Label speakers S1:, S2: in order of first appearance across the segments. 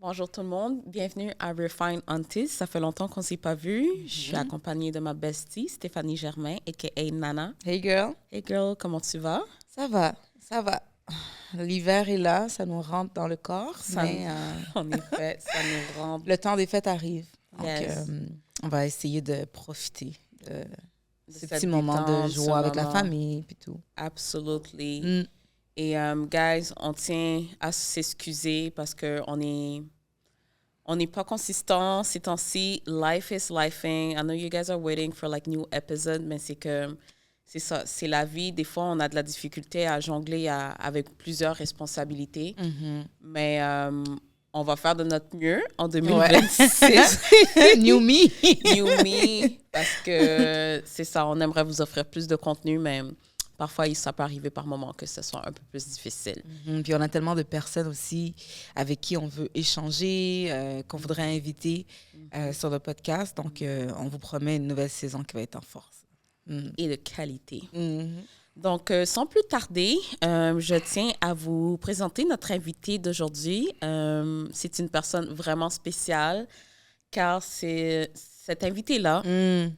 S1: Bonjour tout le monde, bienvenue à Refine Aunties. Ça fait longtemps qu'on ne s'est pas vu. Je suis accompagnée de ma bestie, Stéphanie Germain, a.k.a. Nana.
S2: Hey girl.
S1: Hey girl, comment tu vas?
S2: Ça va. L'hiver est là, ça nous rentre dans le corps.
S1: En effet, ça nous rentre.
S2: Le temps des fêtes arrive. Donc,
S1: Yes.
S2: on va essayer de profiter de ces
S1: cette
S2: petits moments
S1: détente,
S2: de joie
S1: ce
S2: avec la
S1: moment.
S2: famille et tout.
S1: Absolutely. Et guys, on tient à s'excuser parce qu'on n'est pas consistant ces temps-ci. Life is lifing. I know you guys are waiting for like new episodes, mais c'est ça, c'est la vie. Des fois, on a de la difficulté à jongler avec plusieurs responsabilités. Mais on va faire de notre mieux en 2026.
S2: New me.
S1: New me. Parce que c'est ça, on aimerait vous offrir plus de contenu, mais parfois, ça peut arriver par moments que ce soit un peu plus difficile.
S2: Puis on a tellement de personnes aussi avec qui on veut échanger, qu'on voudrait inviter sur le podcast. Donc, on vous promet une nouvelle saison qui va être en force.
S1: Et de qualité. Donc, sans plus tarder, je tiens à vous présenter notre invitée d'aujourd'hui. C'est une personne vraiment spéciale car cette invitée-là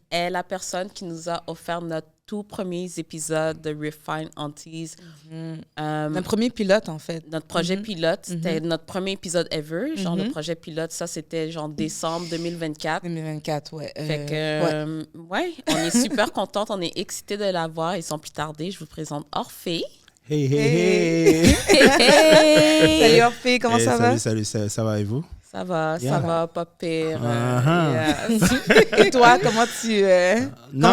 S1: est la personne qui nous a offert notre tout premier épisode de Refine Aunties.
S2: Notre premier pilote, en fait.
S1: Notre projet pilote, c'était notre premier épisode ever. Genre, le projet pilote, ça, c'était genre décembre 2024.
S2: 2024, ouais.
S1: Fait que, ouais, on est super contente, on est excités de la voir. Et sans plus tarder, je vous présente Orphée.
S3: Hey, hey, hey!
S1: Hey!
S2: Salut Orphée, comment ça va?
S3: Salut, ça va et vous?
S1: Ça va,
S3: Yeah.
S1: ça va, pas pire.
S2: Et toi, comment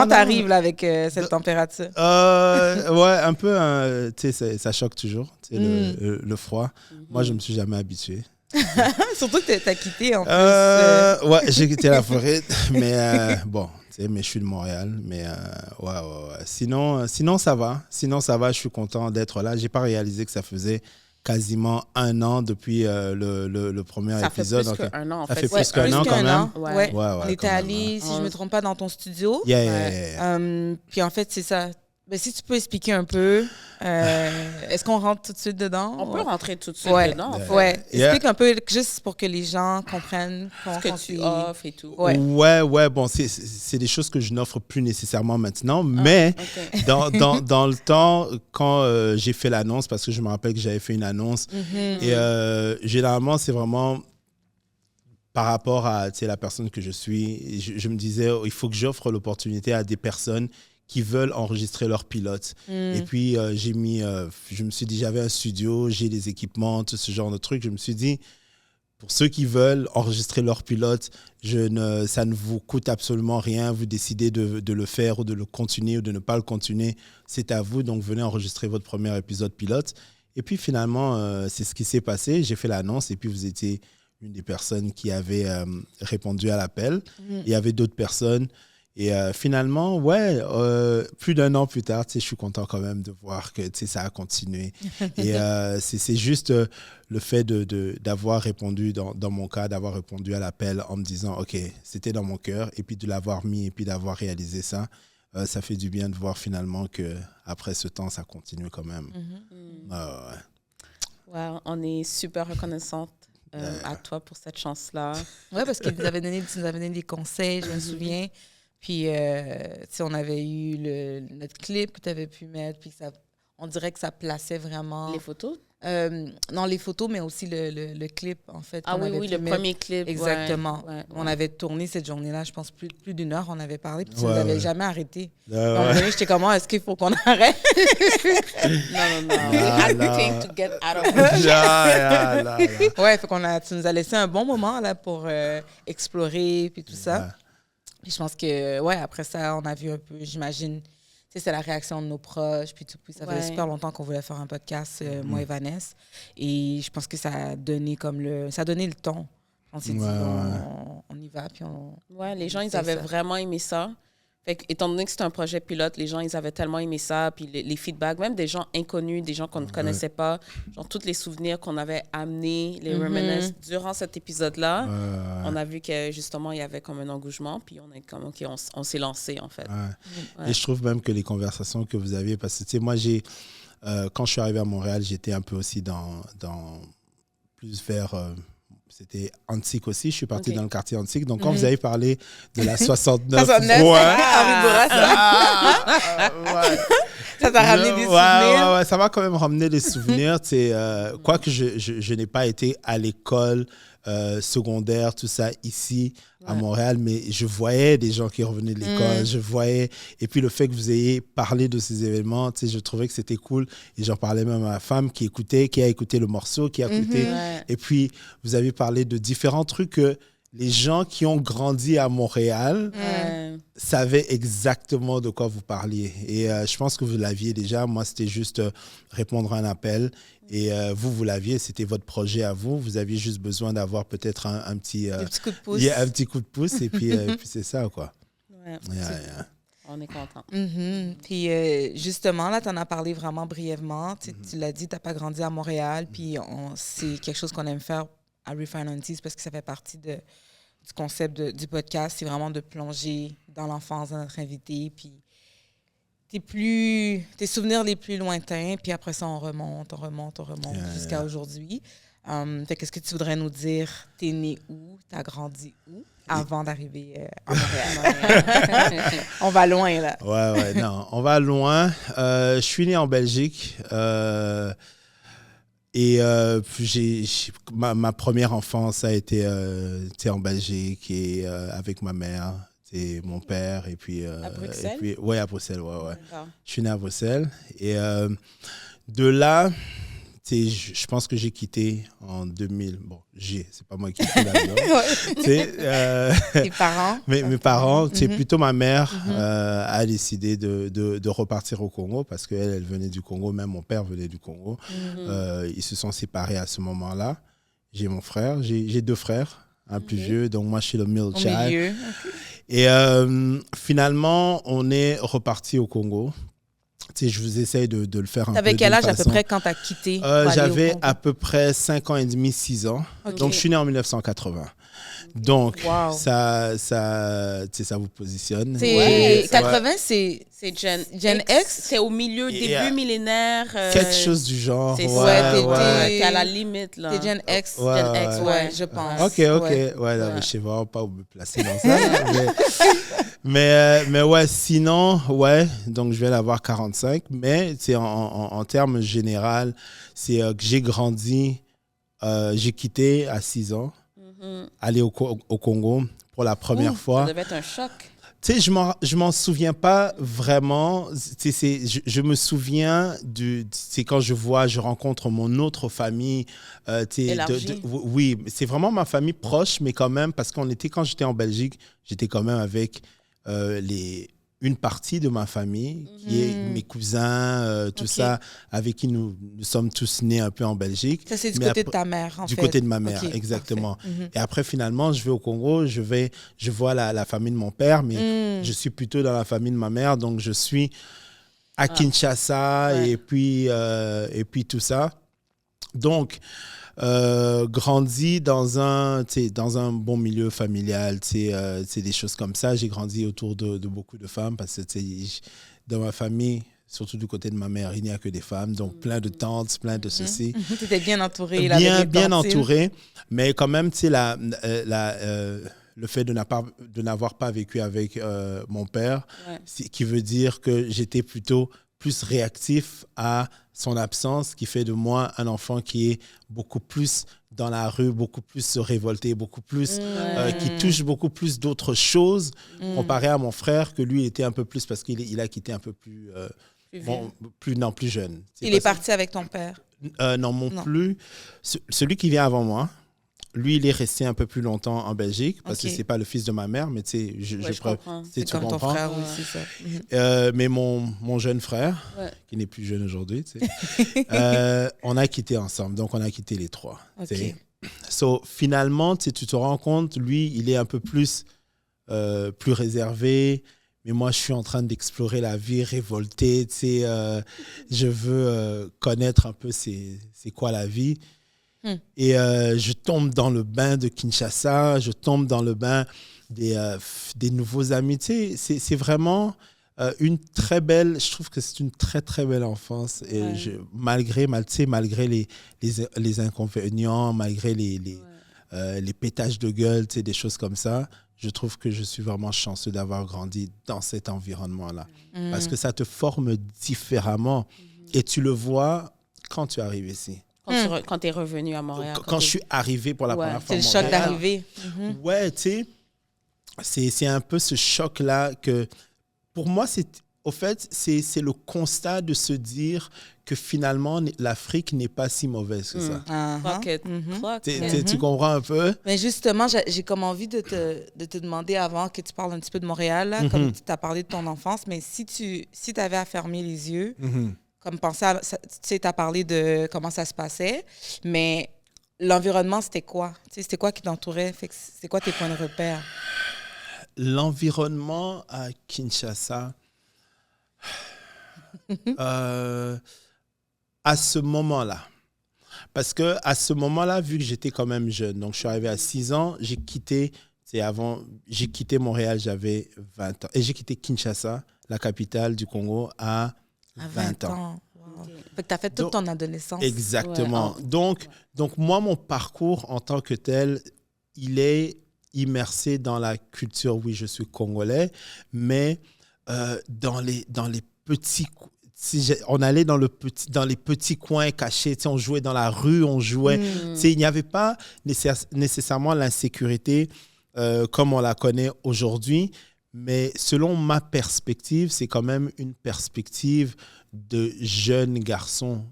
S2: t'arrives là avec cette température?
S3: Ouais, un peu, tu sais, ça choque toujours, tu sais, le froid. Moi, je me suis jamais habitué.
S2: Surtout que t'as quitté en plus.
S3: Ouais, j'ai quitté la Floride, mais bon, tu sais, mais je suis de Montréal, mais ouais. Sinon, ça va. Sinon, ça va, je suis content d'être là. J'ai pas réalisé que ça faisait quasiment 1 an depuis le premier épisode.
S1: Ça fait plus qu'un an, en
S3: Ça
S1: fait.
S3: fait plus qu'un an, quand même.
S1: Ouais.
S2: On était allés, si je me trompe pas, dans ton studio.
S3: Yeah.
S2: Puis en fait, c'est ça. Ben, si tu peux expliquer un peu, est-ce qu'on rentre tout de suite dedans?
S1: On peut rentrer tout de suite dedans, en fait.
S2: Ouais.
S3: Yeah.
S2: Explique un peu, juste pour que les gens comprennent
S1: Ce que tu offres et tout.
S3: Ouais, bon, c'est des choses que je n'offre plus nécessairement maintenant, mais
S1: OK.
S3: dans le temps, quand j'ai fait l'annonce, parce que je me rappelle que j'avais fait une annonce, et généralement, c'est vraiment par rapport à la personne que je suis, je me disais, il faut que j'offre l'opportunité à des personnes qui veulent enregistrer leur pilote. Et puis, je me suis dit, j'avais un studio, j'ai des équipements, tout ce genre de trucs. Je me suis dit, pour ceux qui veulent enregistrer leur pilote, ça ne vous coûte absolument rien. Vous décidez de le faire ou de le continuer ou de ne pas le continuer. C'est à vous. Donc, venez enregistrer votre premier épisode pilote. Et puis, finalement, c'est ce qui s'est passé. J'ai fait l'annonce et puis vous étiez une des personnes qui avait répondu à l'appel. Il y avait d'autres personnes. Et finalement, plus d'1 an plus tard, je suis content quand même de voir que ça a continué. Et c'est juste le fait d'avoir répondu, dans mon cas, d'avoir répondu à l'appel en me disant, OK, c'était dans mon cœur, et puis de l'avoir mis, et puis d'avoir réalisé ça, ça fait du bien de voir finalement qu'après ce temps, ça continue quand même.
S1: Ouais, on est super reconnaissante à toi pour cette chance-là.
S2: Ouais, parce qu'il nous avait donné des conseils, je me souviens. Puis, on avait eu notre clip que tu avais pu mettre, puis on dirait que ça plaçait vraiment...
S1: Les photos?
S2: Non, les photos, mais aussi le clip, en fait.
S1: Ah oui, le premier clip.
S2: Exactement.
S1: Ouais.
S2: On avait tourné cette journée-là, je pense, plus d'1 heure, on avait parlé, puis tu
S3: Ouais,
S2: n'avais
S3: ouais.
S2: jamais arrêté.
S3: Ouais.
S2: J'étais comment, est-ce qu'il faut qu'on arrête?
S1: Non. We had to get out of it.
S3: Là.
S2: Ouais, tu nous as laissé un bon moment là, pour explorer, puis tout ça.
S3: Ouais.
S2: Puis je pense que, après ça, on a vu un peu, j'imagine, c'est la réaction de nos proches, puis tout. Puis ça faisait super longtemps qu'on voulait faire un podcast, moi et Vanessa. Et je pense que ça a donné le ton. On s'est dit, on y va, puis on...
S1: Ouais, les gens, ils avaient vraiment aimé ça. Fait que, étant donné que c'était un projet pilote, les gens, ils avaient tellement aimé ça. Puis les feedbacks, même des gens inconnus, des gens qu'on ne connaissait pas, genre tous les souvenirs qu'on avait amenés, les reminiscences durant cet épisode-là, on a vu que justement, il y avait comme un engouement. Puis on est comme, OK, on s'est lancé, en fait.
S3: Ouais. Et je trouve même que les conversations que vous aviez, parce que, tu sais, moi, quand je suis arrivé à Montréal, j'étais un peu aussi dans plus vers c'était Antique aussi. Je suis parti dans le quartier Antique. Donc, quand vous avez parlé de la 69,
S2: 69,
S3: ouais.
S2: Ça t'a ramené des souvenirs?
S3: Ouais, ça m'a quand même ramené des souvenirs. Quoique je n'ai pas été à l'école secondaire, tout ça, ici, à Montréal, mais je voyais des gens qui revenaient de l'école, je voyais... Et puis, le fait que vous ayez parlé de ces événements, je trouvais que c'était cool. Et j'en parlais même à ma femme qui a écouté le morceau, qui a écouté. Et puis, vous avez parlé de différents trucs que les gens qui ont grandi à Montréal savaient exactement de quoi vous parliez. Et je pense que vous l'aviez déjà. Moi, c'était juste répondre à un appel. Et vous l'aviez, c'était votre projet à vous. Vous aviez juste besoin d'avoir peut-être un petit
S2: coup de pouce.
S3: Un petit coup de pouce. Et puis, c'est ça, quoi.
S1: Ouais, on est content.
S2: Puis justement, là, tu en as parlé vraiment brièvement. Tu l'as dit, tu n'as pas grandi à Montréal. Puis c'est quelque chose qu'on aime faire à Refinances parce que ça fait partie du concept du podcast. C'est vraiment de plonger dans l'enfance de notre invité. Puis tes souvenirs les plus lointains, puis après ça, on remonte jusqu'à aujourd'hui. Qu'est-ce que tu voudrais nous dire? T'es né où? T'as grandi où? Avant d'arriver à Montréal. On va loin, là.
S3: Ouais, non, on va loin. Je suis né en Belgique. Et ma première enfance a été en Belgique et avec ma mère. C'est mon père et puis
S1: à Bruxelles.
S3: Oui, à Bruxelles, ouais. Je suis né à Bruxelles et de là, je pense que j'ai quitté en 2000. Bon, c'est pas moi qui ai quitté l'avion.
S2: Tes parents.
S3: Mes parents, c'est plutôt ma mère a décidé de repartir au Congo parce qu'elle venait du Congo, même mon père venait du Congo. Ils se sont séparés à ce moment-là. J'ai mon frère, j'ai 2 frères, un plus vieux, donc moi je suis le middle child.
S2: Milieu.
S3: Et finalement, on est reparti au Congo. Je vous essaye de le faire un peu.
S2: T'avais quel âge à peu près quand tu as quitté?
S3: J'avais à peu près 5 ans et demi, 6 ans. Okay. Donc, je suis né en 1980. Donc, ça vous positionne.
S2: 80, c'est
S1: Gen
S2: X.
S1: C'est au milieu, début millénaire.
S3: Quelque chose du genre.
S1: C'est t'es à la limite. Là.
S2: T'es Gen X.
S1: Gen X,
S2: je pense.
S3: OK. Je sais vraiment pas où me placer dans ça. mais ouais, sinon, donc je vais l'avoir 45. Mais en termes général, c'est que j'ai grandi, j'ai quitté à 6 ans. Aller au Congo pour la première fois.
S1: Ça devait être un choc.
S3: Tu sais, je m'en souviens pas vraiment. Je me souviens c'est quand je rencontre mon autre famille. Oui, c'est vraiment ma famille proche, mais quand même, parce quand j'étais en Belgique, j'étais quand même avec une partie de ma famille, qui est mes cousins, tout ça, avec qui nous sommes tous nés un peu en Belgique.
S2: Ça, c'est du côté de ta mère, en fait.
S3: Du côté de ma mère, exactement. Et après, finalement, je vais au Congo, je vois la famille de mon père, mais je suis plutôt dans la famille de ma mère, donc je suis à Kinshasa et puis tout ça. Donc, grandi dans un bon milieu familial, des choses comme ça. J'ai grandi autour de beaucoup de femmes parce que dans ma famille, surtout du côté de ma mère, il n'y a que des femmes, donc plein de tantes, plein de ceci.
S2: Tu étais bien entouré.
S3: Bien entouré, mais quand même, le fait de n'avoir pas vécu avec mon père, qui veut dire que j'étais plutôt plus réactif à son absence, qui fait de moi un enfant qui est beaucoup plus dans la rue, beaucoup plus se révolter, beaucoup plus, qui touche beaucoup plus d'autres choses comparé à mon frère, que lui était un peu plus, parce qu'il a quitté un peu plus jeune.
S2: Il est parti avec ton père?
S3: Non. Plus. Celui qui vient avant moi, lui, il est resté un peu plus longtemps en Belgique parce que c'est pas le fils de ma mère, mais tu sais, je
S2: comprends. C'est comme ton frère, oui, c'est ça.
S3: Mais mon jeune frère, qui n'est plus jeune aujourd'hui, tu sais, on a quitté ensemble, donc on a quitté les 3. Finalement, tu te rends compte, lui, il est un peu plus réservé. Mais moi, je suis en train d'explorer la vie, révolté. Tu sais, je veux connaître un peu c'est quoi la vie. Et je tombe dans le bain de Kinshasa, je tombe dans le bain des nouveaux amis. Tu sais, c'est vraiment une très belle, je trouve que c'est une très, très belle enfance. Et malgré les inconvénients, malgré les pétages de gueule, des choses comme ça. Je trouve que je suis vraiment chanceux d'avoir grandi dans cet environnement-là. Parce que ça te forme différemment. Et tu le vois quand tu arrives ici.
S1: Quand tu es revenu à Montréal.
S3: Quand je suis arrivé pour la première fois
S2: à Montréal. C'est le choc d'arriver.
S3: Ouais, tu sais, c'est un peu ce choc-là que, pour moi, c'est le constat de se dire que finalement, l'Afrique n'est pas si mauvaise que ça. Tu comprends un peu?
S2: Mais justement, j'ai comme envie de te demander avant que tu parles un petit peu de Montréal, là, comme tu as parlé de ton enfance, mais si tu avais à fermer les yeux, comme penser à, tu sais, tu as parlé de comment ça se passait, mais l'environnement, c'était quoi? Tu sais, c'était quoi qui t'entourait? C'est quoi tes points de repère?
S3: L'environnement à Kinshasa, à ce moment-là, parce que à ce moment-là, vu que j'étais quand même jeune, donc je suis arrivé à 6 ans, j'ai quitté Montréal, j'avais 20 ans. Et j'ai quitté Kinshasa, la capitale du Congo, à 20 ans.
S2: Wow. Fait que tu as fait toute ton adolescence.
S3: Exactement. Ouais. Donc, moi, mon parcours en tant que tel, il est immersé dans la culture. Oui, je suis congolais, mais dans les petits... on allait dans les petits coins cachés, on jouait dans la rue, on jouait. Il n'y avait pas nécessairement l'insécurité comme on la connaît aujourd'hui, mais selon ma perspective, c'est quand même une perspective de jeune garçon.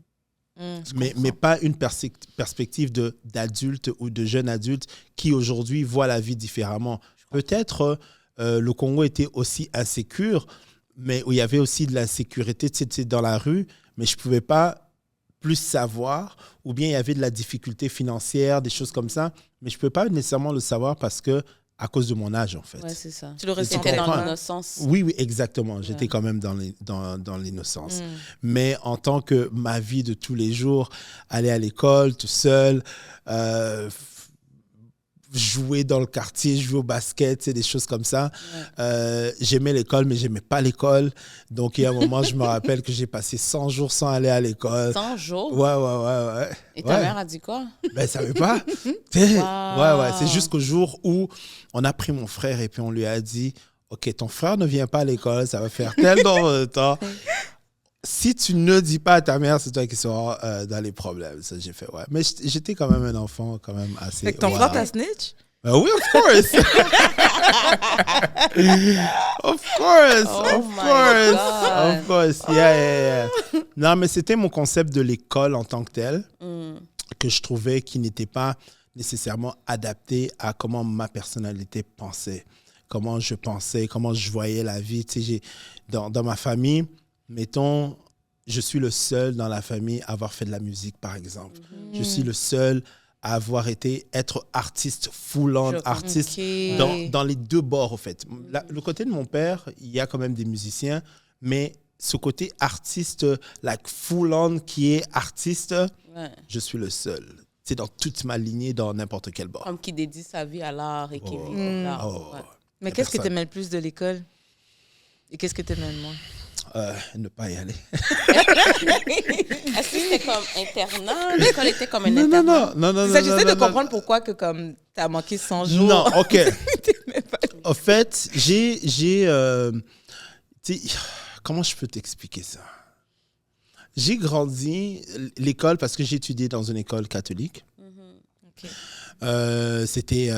S3: Mais pas une perspective d'adulte ou de jeune adulte qui aujourd'hui voit la vie différemment. Peut-être le Congo était aussi insécure, mais où il y avait aussi de l'insécurité dans la rue, mais je ne pouvais pas plus savoir, ou bien il y avait de la difficulté financière, des choses comme ça, mais je ne pouvais pas nécessairement le savoir parce que à cause de mon âge, en fait.
S1: Oui, c'est ça.
S2: Tu le ressentais
S1: dans l'innocence.
S3: Oui, exactement. J'étais quand même dans l'innocence. Mais en tant que ma vie de tous les jours, aller à l'école tout seul, jouer dans le quartier, jouer au basket, des choses comme ça. J'aimais l'école, mais je n'aimais pas l'école. Donc, il y a un moment, je me rappelle que j'ai passé 100 jours sans aller à l'école.
S1: 100 jours?
S3: Ouais.
S1: Et ta mère a dit quoi?
S3: Ben, elle ne savait pas. Ouais. C'est jusqu'au jour où on a pris mon frère et puis on lui a dit, OK, ton frère ne vient pas à l'école, ça va faire tel nombre de temps. Si tu ne dis pas à ta mère, c'est toi qui seras dans les problèmes. Ça, j'ai fait, ouais. Mais j'étais quand même un enfant quand même assez...
S2: Fait que ton frère t'a snitch?
S3: Oui, of course. Of course. Yeah. Non, mais c'était mon concept de l'école en tant que tel que je trouvais qui n'était pas nécessairement adapté à comment ma personnalité pensait, comment je pensais, comment je voyais la vie. Tu sais, dans ma famille... Mettons, je suis le seul dans la famille à avoir fait de la musique, par exemple. Je suis le seul à avoir être artiste, full-on artiste, dans les deux bords, en fait. Le côté de mon père, il y a quand même des musiciens, mais ce côté artiste, like full-on, qui est artiste, je suis le seul. C'est dans toute ma lignée, dans n'importe quel bord.
S1: Comme qui dédie sa vie à l'art et qui vit de l'art.
S2: Mais qu'est-ce que tu aimais le plus de l'école? Et qu'est-ce que tu aimais le moins?
S3: Ne pas y aller.
S1: Est-ce que c'était comme internat? L'école était comme un internat?
S2: Non. J'essaie de comprendre pourquoi que comme t'as manqué 100 jours.
S3: Non, OK. En fait, comment je peux t'expliquer ça? J'ai grandi l'école parce que j'ai étudié dans une école catholique. C'était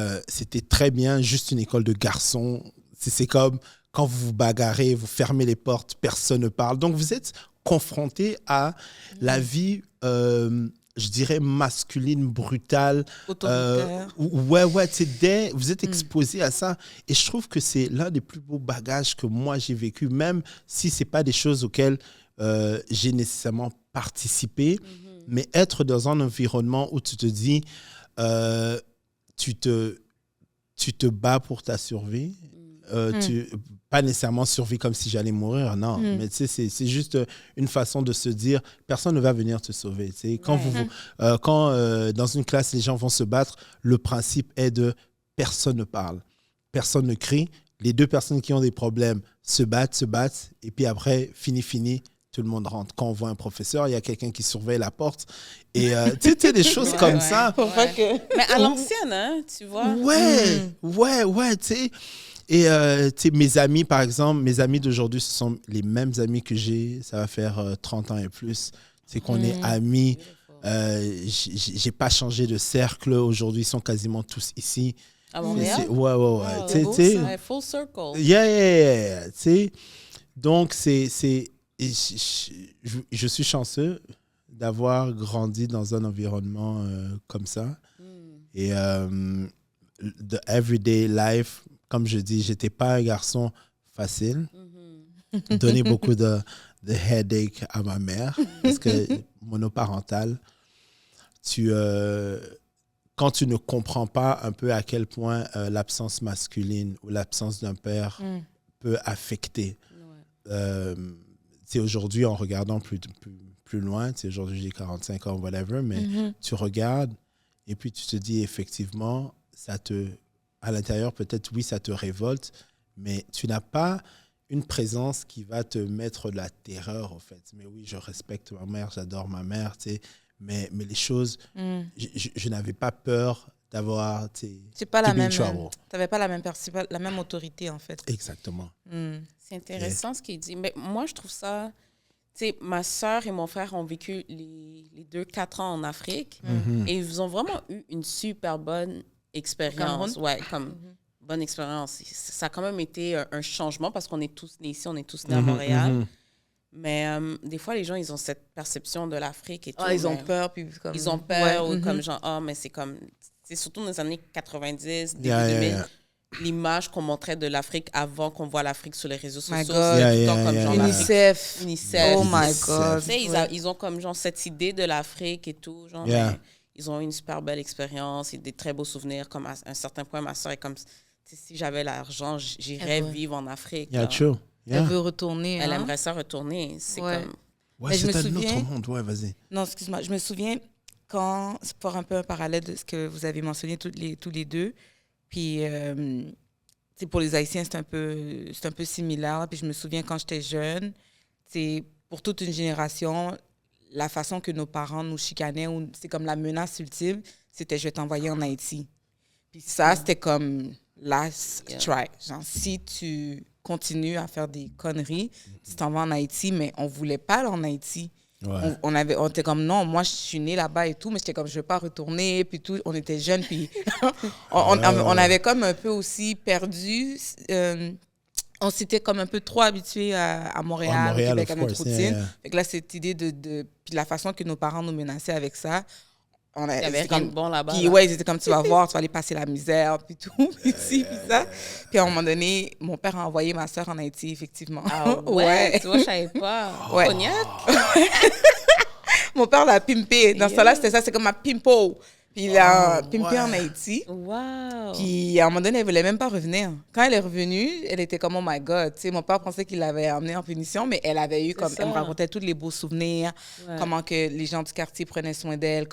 S3: très bien, juste une école de garçons. C'est comme... Quand vous vous bagarrez, vous fermez les portes, personne ne parle. Donc, vous êtes confronté à la vie, je dirais, masculine, brutale.
S2: Autoritaire.
S3: Vous êtes exposé à ça. Et je trouve que c'est l'un des plus beaux bagages que moi, j'ai vécu, même si ce n'est pas des choses auxquelles j'ai nécessairement participé. Mais être dans un environnement où tu te dis, tu te bats pour ta survie. Pas nécessairement survie comme si j'allais mourir, non. Mais tu sais, c'est juste une façon de se dire, personne ne va venir te sauver. Tu sais. Quand dans une classe, les gens vont se battre, le principe est de personne ne parle, personne ne crie. Les deux personnes qui ont des problèmes se battent, et puis après, fini, tout le monde rentre. Quand on voit un professeur, il y a quelqu'un qui surveille la porte. Et tu sais, des choses comme ça.
S1: Mais à l'ancienne, hein, tu vois.
S3: Ouais, tu sais. Et tu sais, mes amis, par exemple, mes amis d'aujourd'hui, ce sont les mêmes amis que j'ai. Ça va faire 30 ans et plus. C'est qu'on est amis. J'ai pas changé de cercle. Aujourd'hui, ils sont quasiment tous ici.
S1: À Montréal?
S3: Ouais.
S1: Oh, full circle.
S3: Yeah. Tu sais, donc, je suis chanceux d'avoir grandi dans un environnement comme ça. Et the everyday life, comme je dis, j'étais pas un garçon facile. Donnais beaucoup de headache à ma mère parce que monoparental, quand tu ne comprends pas un peu à quel point l'absence masculine ou l'absence d'un père peut affecter. Aujourd'hui, en regardant plus loin, aujourd'hui j'ai 45 ans, whatever, mais tu regardes et puis tu te dis effectivement, à l'intérieur, peut-être oui, ça te révolte, mais tu n'as pas une présence qui va te mettre de la terreur, en fait. Mais oui, je respecte ma mère, j'adore ma mère, tu sais, mais les choses, je n'avais pas peur d'avoir, tu sais,
S2: c'est pas la même, t'avais pas la même autorité, en fait.
S3: Exactement.
S1: C'est intéressant ce qu'il dit. Mais moi, je trouve ça... Tu sais, ma soeur et mon frère ont vécu les 4 ans en Afrique et ils ont vraiment eu une super bonne expérience. Bonne expérience. Ça a quand même été un changement parce qu'on est tous nés ici, on est tous nés à Montréal. Mais des fois, les gens, ils ont cette perception de l'Afrique et tout.
S2: Ils ont peur. Puis comme...
S1: Ils ont peur ou comme genre, mais c'est comme... C'est surtout dans les années 90, début 2000. L'image qu'on montrait de l'Afrique avant qu'on voit l'Afrique sur les réseaux sociaux. C'est tout comme genre
S2: UNICEF.
S1: Oh
S2: my God.
S1: Ils ont comme genre cette idée de l'Afrique et tout. Genre, ils ont eu une super belle expérience et des très beaux souvenirs. Comme à un certain point, ma soeur est comme, si j'avais l'argent, j'irais vivre en Afrique.
S3: True.
S2: Elle veut retourner.
S1: Elle aimerait ça retourner. C'est comme...
S3: Ouais, c'est un autre monde. Ouais, vas-y.
S2: Non, excuse-moi. Je me souviens quand, c'est pour un peu un parallèle de ce que vous avez mentionné tous les deux. Puis, pour les Haïtiens, c'est un peu similaire. Puis je me souviens quand j'étais jeune, pour toute une génération, la façon que nos parents nous chicanaient, c'est comme la menace ultime, c'était « je vais t'envoyer en Haïti ». Puis ça, c'était comme last try. Genre, si tu continues à faire des conneries, tu t'en vas en Haïti, mais on ne voulait pas aller en Haïti. Ouais. On était comme, non, moi, je suis née là-bas et tout, mais j'étais comme, je ne veux pas retourner, puis tout. On était jeunes, puis on avait comme un peu aussi perdu. On s'était comme un peu trop habitués à Montréal, au Québec, à notre routine. Fait que là, cette idée puis la façon que nos parents nous menaçaient avec ça,
S1: il y avait rien de bon là-bas.
S2: Puis ouais, ils étaient comme, tu vas voir, tu vas aller passer la misère, puis tout, puis ci, puis ça. Puis à un moment donné, mon père a envoyé ma soeur en Haïti, effectivement.
S1: Ah ouais? Tu vois, je savais pas.
S2: Ouais. Mon père l'a pimpé. Dans ce temps-là, c'était ça, c'est comme ma pimpo. Puis il a pimpé en Haïti.
S1: Wow.
S2: Puis à un moment donné, elle ne voulait même pas revenir. Quand elle est revenue, elle était comme, oh my God. Tu sais, mon père pensait qu'il l'avait emmenée en punition, mais elle avait eu comme, elle me racontait tous les beaux souvenirs, comment que les gens du quartier prenaient soin d'elle,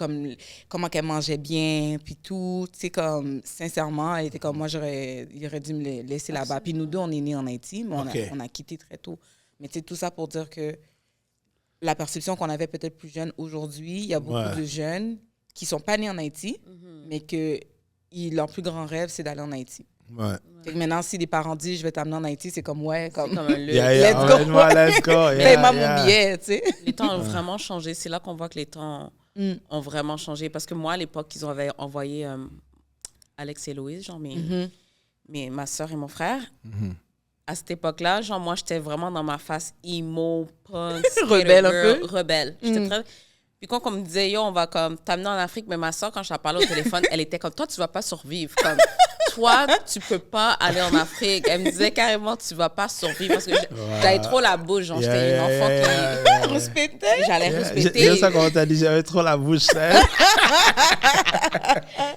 S2: comment qu'elle mangeait bien, puis tout. Tu sais, comme, sincèrement, elle était comme, moi, il aurait dû me laisser là-bas. Puis nous deux, on est nés en Haïti, mais on a quitté très tôt. Mais tu sais, tout ça pour dire que la perception qu'on avait peut-être plus jeune aujourd'hui, il y a beaucoup de jeunes qui ne sont pas nés en Haïti, mais que leur plus grand rêve, c'est d'aller en Haïti.
S3: Ouais.
S2: Fait que maintenant, si les parents disent « je vais t'amener en Haïti », c'est comme « ouais, comme
S1: un
S2: let's go, paye-moi mon billet », tu sais.
S1: Les temps ont vraiment changé. C'est là qu'on voit que les temps ont vraiment changé. Parce que moi, à l'époque, ils avaient envoyé Alex et Louise, genre ma soeur et mon frère. À cette époque-là, genre moi, j'étais vraiment dans ma face emo, punk,
S2: rebelle un peu.
S1: Rebelle. J'étais très... Puis quand on me disait, yo, on va comme t'amener en Afrique, mais ma soeur, quand je la parlais au téléphone, elle était comme, toi, tu vas pas survivre. Comme, toi, tu peux pas aller en Afrique. Elle me disait carrément, tu vas pas survivre parce que j'avais trop la bouche. Genre, j'étais une enfant qui respectait. J'allais respecter.
S3: C'est ça quand t'as dit, j'avais trop la bouche.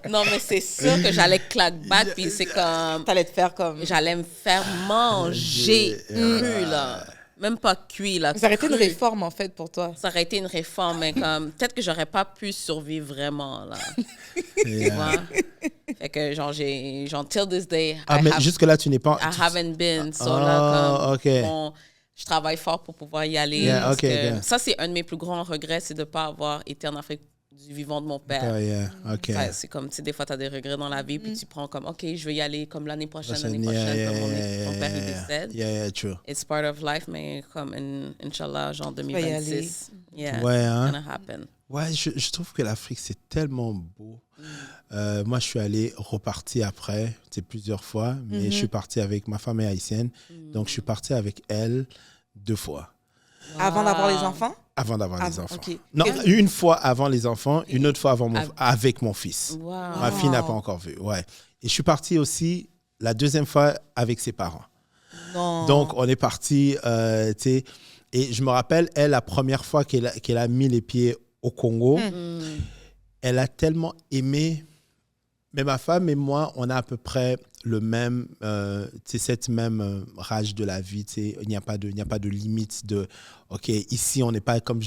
S1: Non, mais c'est sûr que j'allais claque back, puis c'est comme...
S2: T'allais te faire comme...
S1: J'allais me faire manger cru, là. Même pas cuit, là.
S2: Ça aurait été une réforme, en fait, pour toi.
S1: Ça aurait été une réforme, mais comme... Peut-être que j'aurais pas pu survivre vraiment, là. Tu vois? Fait que, genre, till this day...
S3: mais jusque-là, tu n'es pas...
S1: I haven't been. So, là, comme...
S3: OK.
S1: je travaille fort pour pouvoir y aller.
S3: Yeah,
S1: Ça, c'est un de mes plus grands regrets, c'est de ne pas avoir été en Afrique du vivant de mon père. C'est comme, tu sais, des fois, tu as des regrets dans la vie, puis tu prends comme, OK, je vais y aller comme l'année prochaine, comme mon père, il décède.
S3: True.
S1: It's part of life, mais comme, Inch'Allah, genre 2026, it's gonna happen.
S3: Ouais, je trouve que l'Afrique, c'est tellement beau. Moi, je suis allé repartir après, plusieurs fois, mais je suis parti avec ma femme est haïtienne, donc je suis parti avec elle 2 fois.
S2: Wow. Avant d'avoir les enfants?
S3: Avant d'avoir les enfants.
S2: Okay.
S3: Non, une fois avant les enfants, une autre fois avec mon fils.
S1: Wow.
S3: Ma fille n'a pas encore vu. Ouais. Et je suis parti aussi la 2e fois avec ses parents.
S2: Non.
S3: Donc, on est parti, et je me rappelle, elle, la première fois qu'elle a mis les pieds au Congo, elle a tellement aimé. Mais ma femme et moi, on a à peu près le même, cette même rage de la vie. Il n'y a pas de limite de, OK, ici, on n'est pas comme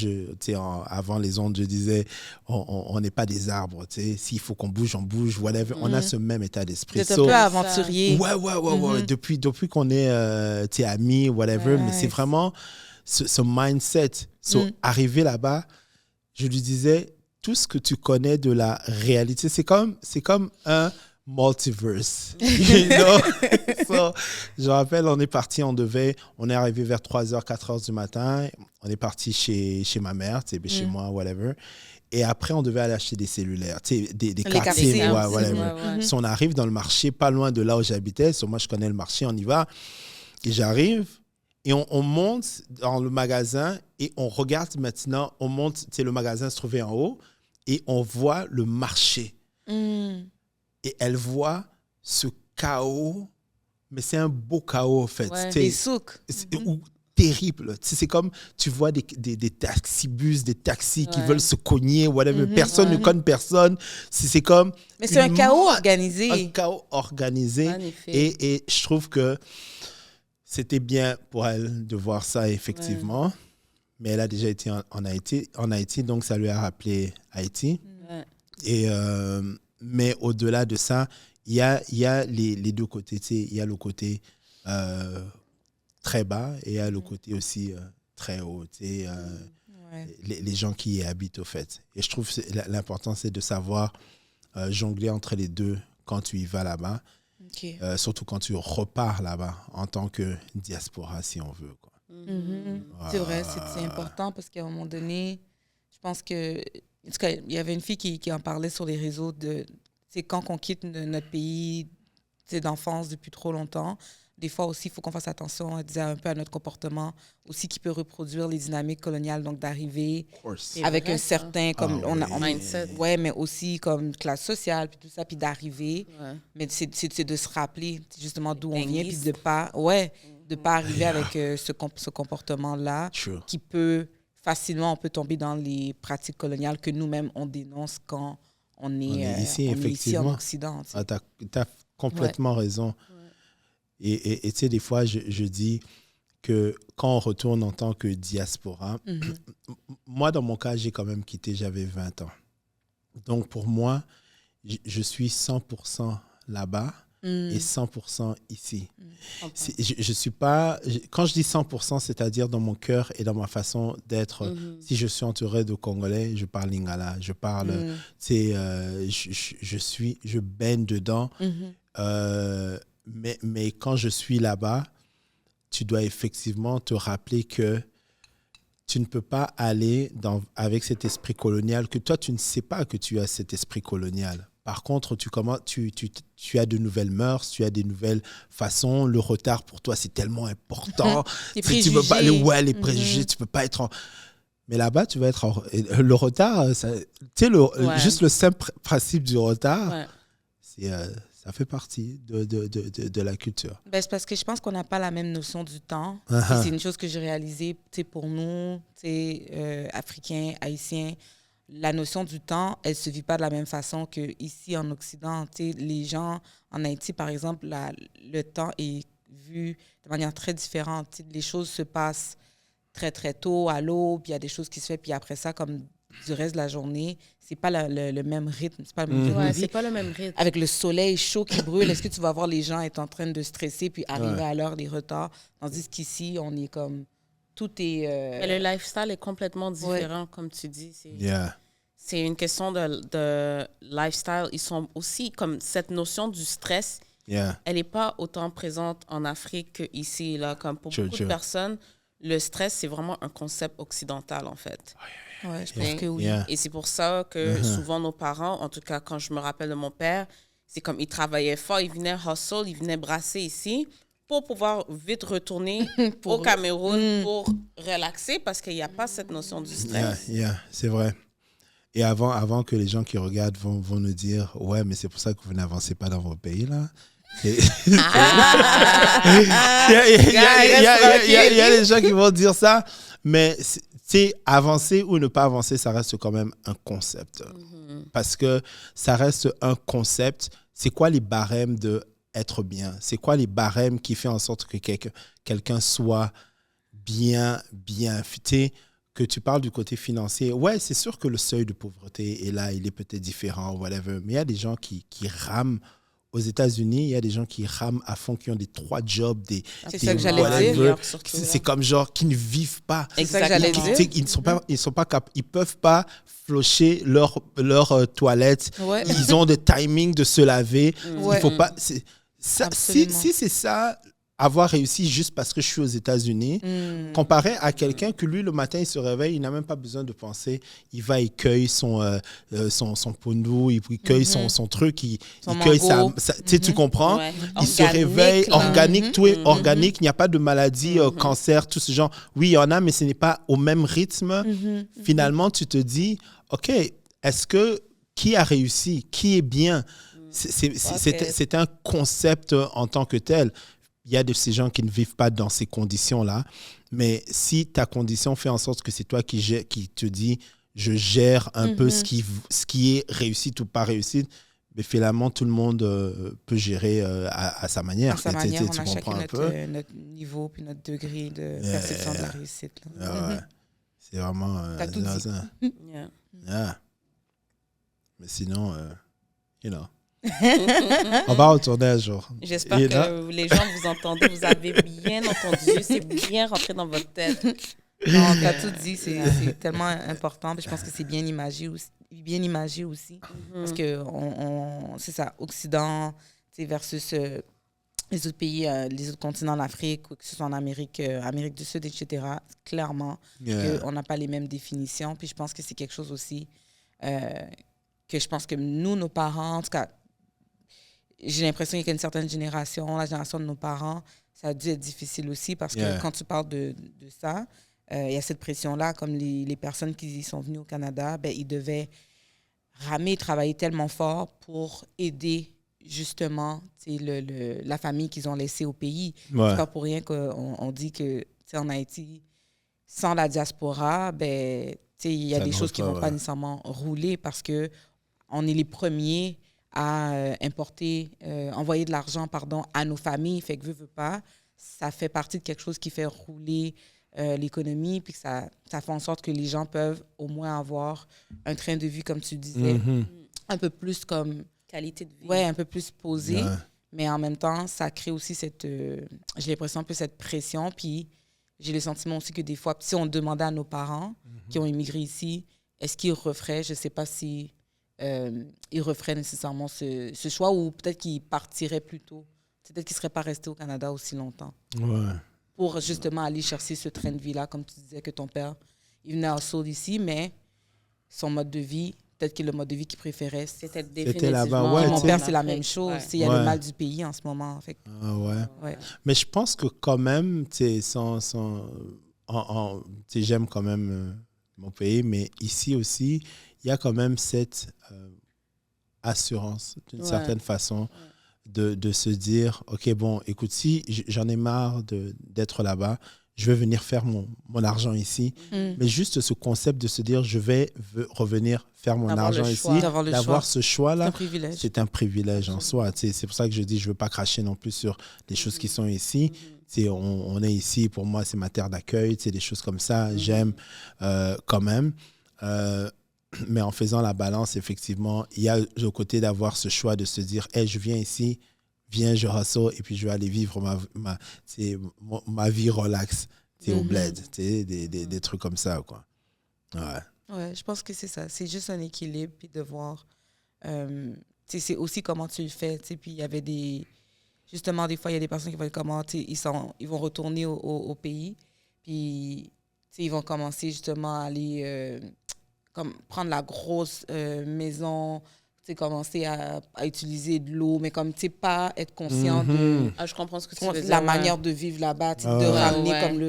S3: avant les ondes, je disais, on n'est pas des arbres. S'il faut qu'on bouge, on bouge, whatever. On a ce même état d'esprit.
S2: Vous êtes un peu aventurier.
S3: Ouais. Depuis qu'on est amis, whatever. Mais c'est vraiment ce mindset. Arriver là-bas, je lui disais, tout ce que tu connais de la réalité, c'est comme un multiverse. You know? Je me rappelle, on est arrivé vers 3h, 4h du matin. On est parti chez ma mère, chez moi, whatever. Et après, on devait aller acheter des cellulaires, des quartiers, whatever. On arrive dans le marché, pas loin de là où j'habitais. Moi, je connais le marché, on y va. Et j'arrive. Et on monte dans le magasin et on regarde maintenant, on monte, le magasin se trouvait en haut et on voit le marché. Et elle voit ce chaos, mais c'est un beau chaos en fait.
S2: Des souks.
S3: Terrible. C'est comme, tu vois des taxibus, des taxis qui veulent se cogner, whatever. Personne ne cogne personne. C'est comme...
S2: Mais c'est un chaos organisé.
S3: Un chaos organisé. Et je trouve que c'était bien pour elle de voir ça, effectivement. Mais elle a déjà été en Haïti, donc ça lui a rappelé Haïti. Et, mais au-delà de ça, il y a les deux côtés. Il y a le côté très bas et il y a le côté aussi très haut. Les gens qui y habitent, au fait. Et je trouve que l'important, c'est de savoir jongler entre les deux quand tu y vas là-bas. Surtout quand tu repars là-bas en tant que diaspora, si on veut. Quoi.
S2: C'est vrai, c'est important parce qu'à un moment donné, je pense que... En tout cas, il y avait une fille qui en parlait sur les réseaux de... C'est quand on quitte notre pays d'enfance depuis trop longtemps, des fois aussi, il faut qu'on fasse attention, elle disait, un peu à notre comportement aussi qui peut reproduire les dynamiques coloniales, donc d'arriver avec un certain
S1: mindset.
S2: Ouais, mais aussi comme classe sociale, puis tout ça, puis d'arriver. Mais c'est de se rappeler justement d'où on vient, puis de pas arriver avec ce comportement-là qui peut facilement, on peut tomber dans les pratiques coloniales que nous-mêmes, on dénonce quand on est ici en Occident. Tu
S3: as complètement raison. Et tu sais, des fois, je dis que quand on retourne en tant que diaspora, moi, dans mon cas, j'ai quand même quitté, j'avais 20 ans. Donc, pour moi, je suis 100% là-bas et 100% ici. Je suis pas... Quand je dis 100%, c'est-à-dire dans mon cœur et dans ma façon d'être. Si je suis entouré de Congolais, je parle lingala, je parle... je baigne dedans. Mais quand je suis là-bas, tu dois effectivement te rappeler que tu ne peux pas aller avec cet esprit colonial, que toi, tu ne sais pas que tu as cet esprit colonial. Par contre, tu as de nouvelles mœurs, tu as des nouvelles façons. Le retard, pour toi, c'est tellement important.
S2: Les préjugés.
S3: Tu peux pas, les préjugés, tu ne peux pas être... Mais là-bas, tu vas être... Le retard, juste le simple principe du retard, ça fait partie de la culture.
S2: Ben, c'est parce que je pense qu'on n'a pas la même notion du temps. C'est une chose que j'ai réalisée pour nous, Africains, Haïtiens. La notion du temps, elle ne se vit pas de la même façon qu'ici en Occident. Les gens en Haïti, par exemple, le temps est vu de manière très différente. Les choses se passent très, très tôt, à l'aube, puis il y a des choses qui se font, puis après ça, comme du reste de la journée, c'est pas le même rythme. C'est pas le même rythme.
S1: C'est pas le même rythme.
S2: Avec le soleil chaud qui brûle, est-ce que tu vas voir les gens être en train de stresser puis arriver à l'heure des retards? Tandis qu'ici, on est comme... tout est...
S1: Mais le lifestyle est complètement différent, comme tu dis.
S3: Yeah.
S1: C'est une question de lifestyle. Ils sont aussi, comme cette notion du stress,
S3: Yeah.
S1: elle n'est pas autant présente en Afrique qu'ici. Là. Comme pour beaucoup de personnes, le stress, c'est vraiment un concept occidental, en fait.
S2: Ouais, je pense que oui.
S3: Yeah.
S1: Et c'est pour ça que souvent nos parents, en tout cas quand je me rappelle de mon père, c'est comme il travaillait fort, il venait hustle, il venait brasser ici pour pouvoir vite retourner au Cameroun pour relaxer parce qu'il n'y a pas cette notion du stress.
S3: Yeah, c'est vrai. Et avant que les gens qui regardent vont nous dire « Ouais, mais c'est pour ça que vous n'avancez pas dans vos pays, là. » Il y a des gens qui vont dire ça, mais avancer ou ne pas avancer, ça reste quand même un concept. Parce que ça reste un concept. C'est quoi les barèmes de être bien? C'est quoi les barèmes qui font en sorte que quelqu'un soit bien? Que tu parles du côté financier. Ouais, c'est sûr que le seuil de pauvreté est là, il est peut-être différent, whatever. Mais il y a des gens qui rament. Aux États-Unis, il y a des gens qui rament à fond, qui ont des 3 jobs,
S2: c'est ça que j'allais dire.
S3: C'est comme genre qui ne vivent pas.
S2: Exactement.
S3: Ils peuvent pas flusher leur toilette.
S2: Ouais.
S3: Ils ont des timings de se laver.
S2: Ouais.
S3: Il faut pas. Si c'est ça, avoir réussi juste parce que je suis aux États-Unis, comparé à quelqu'un que lui, le matin, il se réveille, il n'a même pas besoin de penser. Il va, il cueille son pondou, il cueille son truc, il cueille tu comprends?
S1: Ouais.
S3: Il se réveille, organique, tout est organique, il n'y a pas de maladie, cancer, tout ce genre. Oui, il y en a, mais ce n'est pas au même rythme. Finalement, tu te dis, OK, qui a réussi? Qui est bien? C'est un concept en tant que tel. Il y a de ces gens qui ne vivent pas dans ces conditions-là. Mais si ta condition fait en sorte que c'est toi qui te dis « je gère un peu ce qui est réussite ou pas réussite », mais finalement, tout le monde peut gérer à sa manière.
S2: À sa manière, on a chacun
S3: notre
S2: niveau puis notre degré de perception de la réussite. Là.
S3: Ouais. C'est vraiment...
S2: T'as tout dit.
S3: Yeah. Mais sinon, on va retourner un jour.
S1: J'espère que les gens vous entendent, vous avez bien entendu, c'est bien rentré dans votre tête.
S2: Non, t'as tout dit, c'est tellement important. Je pense que c'est bien imagé aussi. Parce que c'est ça, Occident versus les autres pays, les autres continents d'Afrique, que ce soit en Amérique du Sud, etc. Clairement, on n'a pas les mêmes définitions. Puis je pense que c'est quelque chose aussi que je pense que nous, nos parents, en tout cas, j'ai l'impression qu'il y a une certaine génération, la génération de nos parents, ça a dû être difficile aussi parce que quand tu parles de ça, il y a cette pression-là, comme les personnes qui sont venues au Canada, ils devaient ramer, travailler tellement fort pour aider justement la famille qu'ils ont laissée au pays. Ouais. C'est pas pour rien qu'on dit que en Haïti, sans la diaspora, il y a des choses qui ne vont pas nécessairement rouler parce qu'on est les premiers à envoyer de l'argent à nos familles. Fait que veut pas, ça fait partie de quelque chose qui fait rouler l'économie, puis que ça fait en sorte que les gens peuvent au moins avoir un train de vie, comme tu disais, un peu plus comme...
S1: Qualité de vie.
S2: Ouais, un peu plus posé. Ouais. Mais en même temps, ça crée aussi j'ai l'impression un peu cette pression, puis j'ai le sentiment aussi que des fois, si on demandait à nos parents qui ont immigré ici, est-ce qu'ils referaient, je ne sais pas si... ils referaient nécessairement ce choix ou peut-être qu'ils partiraient plus tôt. Peut-être qu'ils ne seraient pas restés au Canada aussi longtemps.
S3: Ouais.
S2: Pour justement aller chercher ce train de vie-là, comme tu disais que ton père, il venait à Sault ici, mais son mode de vie, peut-être que le mode de vie qu'il préférait, c'était
S3: là-bas. Ouais,
S2: mon père, c'est la même chose. Ouais. Il y a le mal du pays en ce moment. Fait.
S3: Ouais. Mais je pense que quand même, j'aime quand même mon pays, mais ici aussi, il y a quand même cette assurance, d'une certaine façon, de se dire, OK, bon, écoute, si j'en ai marre d'être là-bas, je vais venir faire mon argent ici. Mais juste ce concept de se dire, je vais revenir faire mon argent ici, d'avoir ce choix-là, c'est un privilège en soi. C'est pour ça que je dis, je ne veux pas cracher non plus sur les choses qui sont ici. On est ici, pour moi, c'est ma terre d'accueil, des choses comme ça, j'aime quand même. Mais en faisant la balance, effectivement, il y a le côté d'avoir ce choix de se dire, hey, je viens ici, je hustle, et puis je vais aller vivre ma vie relax. au bled, des trucs comme ça, quoi.
S2: Ouais, je pense que c'est ça. C'est juste un équilibre, puis de voir... c'est aussi comment tu le fais, puis il y avait des... Justement, des fois, il y a des personnes qui vont être comment, ils vont retourner au pays, puis ils vont commencer justement à aller comme prendre la grosse maison, commencer à utiliser de l'eau, mais comme pas être conscient de
S1: je comprends ce que tu veux dire,
S2: la manière de vivre là-bas, de ramener comme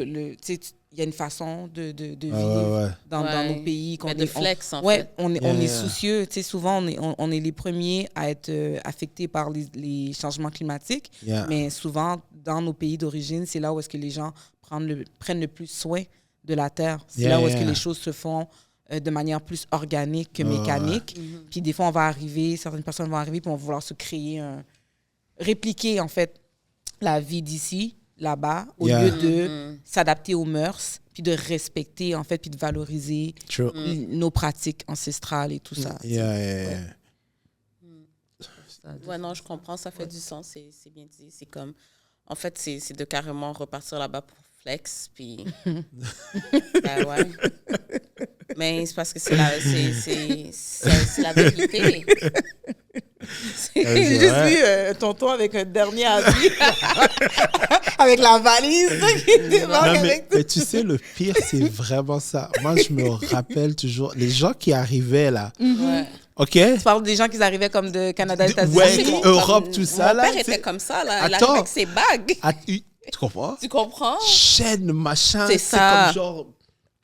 S2: il y a une façon de vivre dans nos pays.
S1: Mais de flex, en
S2: fait.
S1: fait.
S2: On est soucieux. Souvent, on est les premiers à être affectés par les changements climatiques. Mais souvent, dans nos pays d'origine, c'est là où est-ce que les gens prennent le plus soin de la terre. C'est là où est-ce que les choses se font de manière plus organique que mécanique. Puis des fois, certaines personnes vont arriver puis vont vouloir se créer répliquer, en fait, la vie d'ici, là-bas, au lieu de s'adapter aux mœurs, puis de respecter, en fait, puis de valoriser nos pratiques ancestrales et tout ça.
S1: Ouais, non, je comprends, ça fait du sens, c'est bien dit. C'est comme, en fait, c'est de carrément repartir là-bas pour flex, puis... ouais. Mais c'est parce que c'est la vérité.
S2: J'ai juste vu tonton avec un dernier avis, avec la valise qui débarque avec tout.
S3: Mais tu sais, le pire, c'est vraiment ça. Moi, je me rappelle toujours, les gens qui arrivaient là, OK?
S2: Tu parles des gens qui arrivaient comme de Canada, États-Unis.
S3: Ouais, Europe, tout ça.
S1: Mon père était comme ça, là. Il arrivait avec ses bagues.
S3: Tu comprends?
S1: Tu comprends?
S3: Chaîne, machin.
S2: C'est ça.
S3: Comme genre...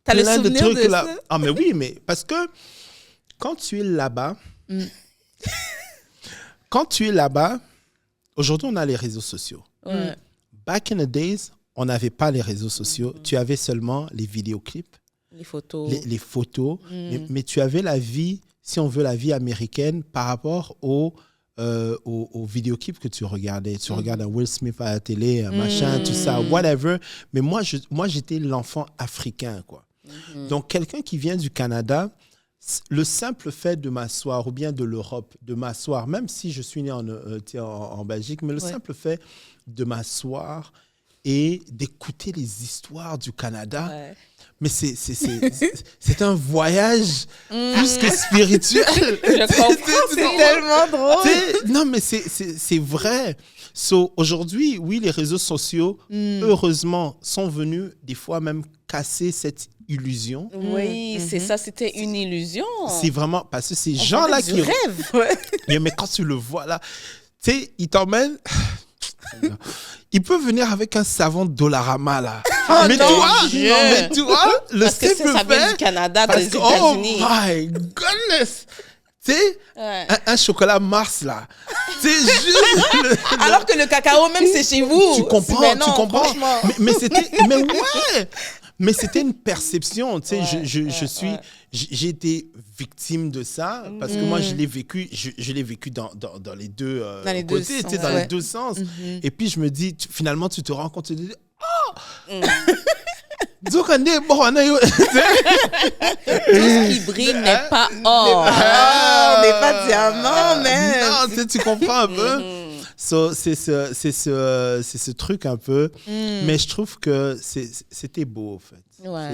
S2: T'as le souvenir de trucs
S3: là.
S2: Ça?
S3: Ah, mais oui, mais parce que quand tu es là-bas, aujourd'hui, on a les réseaux sociaux. Back in the days, on n'avait pas les réseaux sociaux. Tu avais seulement les vidéoclips.
S1: Les photos.
S3: Les photos. Mais tu avais la vie, si on veut, la vie américaine par rapport aux vidéoclips que tu regardais. Tu regardes un Will Smith à la télé, un machin, tout ça, whatever. Mais moi, j'étais l'enfant africain, quoi. Donc, quelqu'un qui vient du Canada, le simple fait de m'asseoir, ou bien de l'Europe, de m'asseoir, même si je suis né en Belgique, mais le simple fait de m'asseoir et d'écouter les histoires du Canada, mais c'est un voyage plus que spirituel.
S1: Je comprends,
S2: c'est tellement drôle.
S3: Non, mais c'est vrai. Aujourd'hui, oui, les réseaux sociaux, heureusement, sont venus des fois même casser cette illusion.
S1: Oui, c'est ça, c'était une illusion.
S3: C'est vraiment, parce que ces gens-là qui...
S1: rêvent.
S3: Mais quand tu le vois là, tu sais, ils t'emmènent... Il peut venir avec un savon Dollarama là. Mais tu vois, le
S1: parce que ça vient du Canada, des États-Unis.
S3: Oh my goodness! Tu sais, un chocolat Mars là. C'est juste.
S2: Alors que le cacao, même, c'est chez vous.
S3: Tu comprends,
S2: tu
S3: comprends. Mais c'était une perception, tu sais. J'ai été victime de ça parce que moi je l'ai vécu dans les deux côtés, tu sais, dans les deux sens. Et puis je me dis, finalement tu te rends compte, tu te dis, tout
S1: ce qui brille n'est pas or.
S2: On n'est pas diamant, mais
S3: non, tu comprends un peu. C'est ce truc un peu, mais je trouve que c'était beau en fait.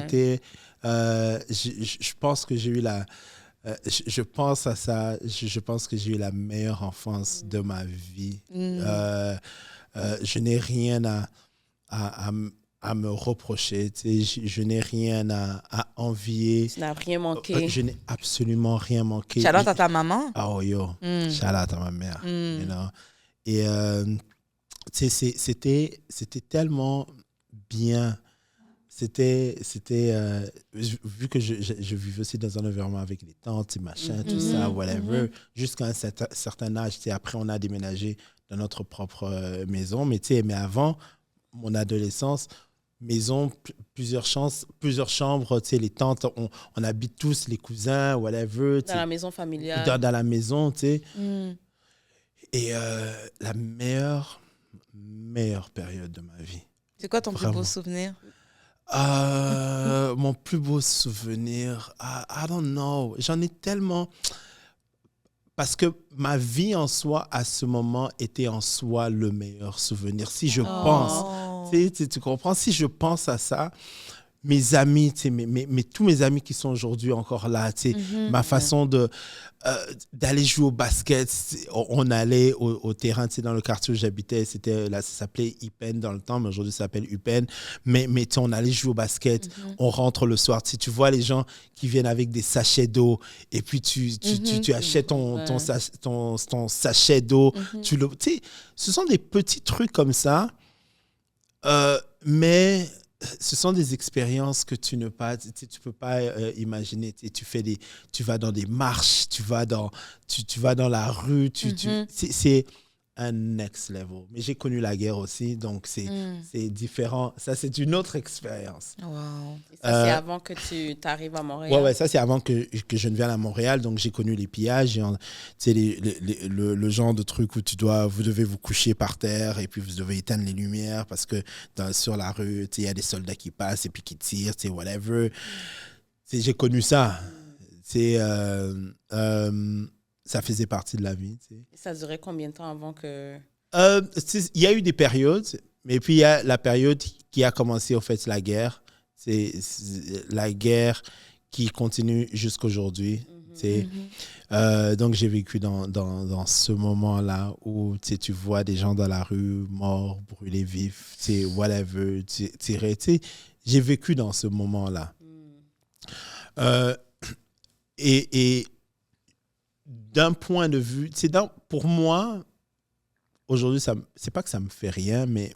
S3: C'était, je pense que j'ai eu je pense à ça. Je pense que j'ai eu la meilleure enfance de ma vie. Je n'ai rien à me reprocher. Tu sais, je n'ai rien à envier.
S1: Tu n'as rien manqué.
S3: Je n'ai absolument rien manqué.
S2: Shout out à ta maman.
S3: Oh yo, shout out à ma mère. You know? Et c'était tellement bien. C'était vu que je vivais aussi dans un environnement avec les tantes et machin, tout ça, whatever, jusqu'à un certain âge. Après, on a déménagé dans notre propre maison. Mais avant, mon adolescence, maison, plusieurs chambres, les tantes, on habite tous, les cousins, whatever.
S1: Dans la maison familiale.
S3: Dans la maison, tu sais. Et la meilleure période de ma vie.
S2: C'est quoi ton plus beau souvenir?
S3: Mon plus beau souvenir, I don't know. J'en ai tellement. parce que ma vie en soi, à ce moment, était en soi le meilleur souvenir. Si je pense, tu comprends, si je pense à ça, mes amis, tous mes amis qui sont aujourd'hui encore là, ma façon d'aller jouer au basket, on allait au terrain, dans le quartier où j'habitais, là, ça s'appelait Ipen dans le temps, mais aujourd'hui ça s'appelle Upen, mais on allait jouer au basket, on rentre le soir, tu vois les gens qui viennent avec des sachets d'eau, et puis tu achètes ton sachet d'eau, ce sont des petits trucs comme ça, mais ce sont des expériences que tu ne peux pas imaginer. Tu vas dans des marches, tu vas dans la rue, c'est un next level. Mais j'ai connu la guerre aussi, donc c'est différent. Ça, c'est une autre expérience.
S1: Wow. Et ça, c'est avant que tu arrives à Montréal?
S3: Ouais, ça, c'est avant que je ne vienne à Montréal. Donc, j'ai connu les pillages. Le genre de truc où vous devez vous coucher par terre et puis vous devez éteindre les lumières parce que sur la rue, il y a des soldats qui passent et puis qui tirent, whatever. J'ai connu ça. Ça faisait partie de la vie.
S1: Et ça durait combien de temps avant que...
S3: Il y a eu des périodes, mais puis il y a la période qui a commencé, au fait, la guerre. C'est la guerre qui continue jusqu'aujourd'hui. Donc, j'ai vécu dans ce moment-là où tu vois des gens dans la rue, morts, brûlés vifs, whatever, tirés. J'ai vécu dans ce moment-là. Et d'un point de vue, pour moi, aujourd'hui, c'est pas que ça me fait rien, mais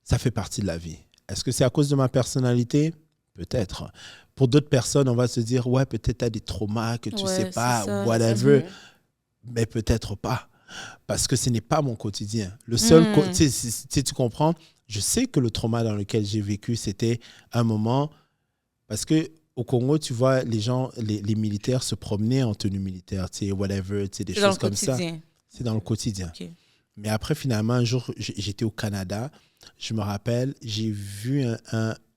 S3: ça fait partie de la vie. Est-ce que c'est à cause de ma personnalité? Peut-être. Pour d'autres personnes, on va se dire, ouais, peut-être tu as des traumas que tu sais pas, whatever, mais peut-être pas. Parce que ce n'est pas mon quotidien. Le seul, tu comprends, je sais que le trauma dans lequel j'ai vécu, c'était un moment, parce que au Congo, tu vois, les gens, les militaires se promenaient en tenue militaire, whatever, des choses comme ça. C'est dans le quotidien. Okay. Mais après, finalement, un jour, j'étais au Canada. Je me rappelle, j'ai vu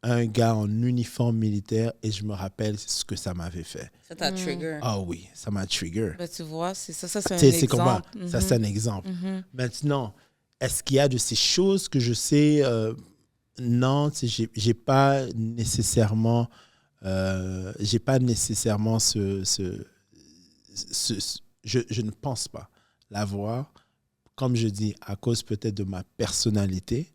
S3: un gars en uniforme militaire et je me rappelle ce que ça m'avait fait.
S1: Ça t'a trigger.
S3: Ah oui, ça m'a trigger.
S2: Ben, tu vois, c'est un exemple.
S3: Ça, c'est un exemple. Maintenant, est-ce qu'il y a de ces choses que je sais? Non, j'ai pas nécessairement... je ne pense pas l'avoir, comme je dis, à cause peut-être de ma personnalité.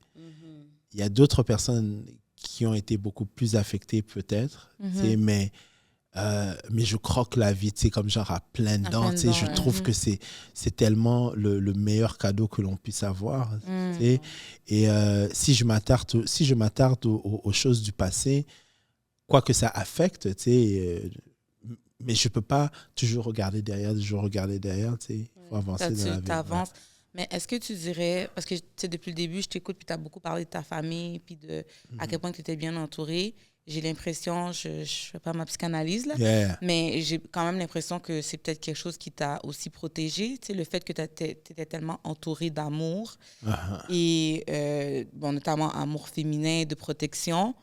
S3: Il y a d'autres personnes qui ont été beaucoup plus affectées peut-être, mais je croque la vie comme genre à plein dents. Je trouve que c'est tellement le meilleur cadeau que l'on puisse avoir. Et si je m'attarde aux choses du passé, quoi que ça affecte, mais je ne peux pas toujours regarder derrière. Il faut avancer dans la vie.
S2: T'avances. Mais est-ce que tu dirais, parce que depuis le début, je t'écoute, puis tu as beaucoup parlé de ta famille, puis à quel point tu étais bien entourée. J'ai l'impression, je ne fais pas ma psychanalyse, là, mais j'ai quand même l'impression que c'est peut-être quelque chose qui t'a aussi protégée, le fait que tu étais tellement entourée d'amour, et notamment amour féminin, de protection.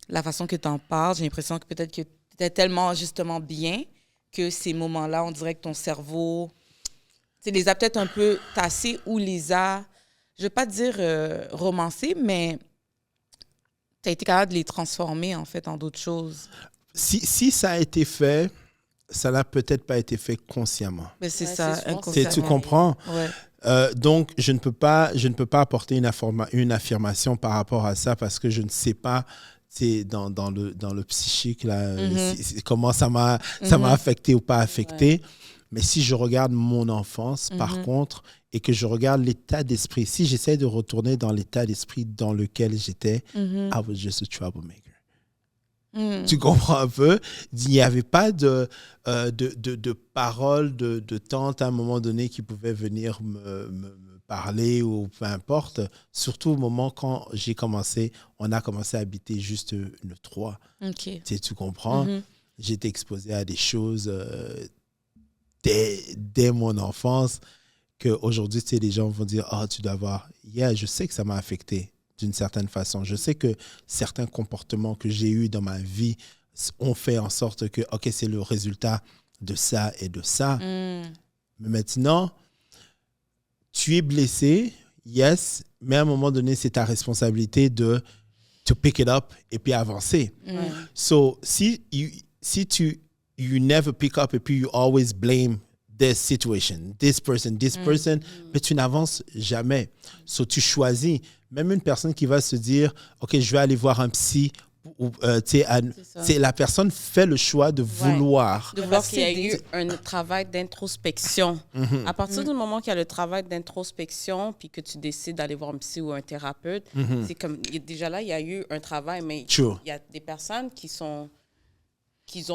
S2: La façon que tu en parles, j'ai l'impression que peut-être que tu étais tellement justement bien que ces moments-là, on dirait que ton cerveau les a peut-être un peu tassés ou les a, je ne vais pas dire romancés, mais tu as été capable de les transformer en fait en d'autres choses.
S3: Si ça a été fait, ça n'a peut-être pas été fait consciemment.
S2: Mais c'est ça, inconsciemment.
S3: Tu comprends?
S2: Ouais.
S3: Donc, je ne peux pas apporter une affirmation par rapport à ça parce que je ne sais pas dans le psychique, là, comment ça m'a affecté ou pas affecté. Ouais. Mais si je regarde mon enfance, par contre, et que je regarde l'état d'esprit, si j'essaie de retourner dans l'état d'esprit dans lequel j'étais, I was just a troublemaker. Tu comprends un peu? Il n'y avait pas de paroles de tante à un moment donné qui pouvaient venir me parler ou peu importe. Surtout au moment quand on a commencé à habiter juste le 3.
S2: Okay.
S3: Tu comprends? J'étais exposé à des choses dès mon enfance qu'aujourd'hui, les gens vont dire « Ah, tu dois voir. » Je sais que ça m'a affecté d'une certaine façon. Je sais que certains comportements que j'ai eus dans ma vie ont fait en sorte que, OK, c'est le résultat de ça et de ça. Mais maintenant, tu es blessé, yes, mais à un moment donné, c'est ta responsabilité de to pick it up et puis avancer. So, si tu you never pick up et puis you always blame this situation, this person, mais tu n'avances jamais. So, tu choisis. Même une personne qui va se dire, OK, je vais aller voir un psy, c'est la personne fait le choix de vouloir.
S1: De voir qu'il y a eu un travail d'introspection. À partir du moment qu'il y a le travail d'introspection, puis que tu décides d'aller voir un psy ou un thérapeute, c'est comme, déjà là, il y a eu un travail, mais il y a des personnes qui ont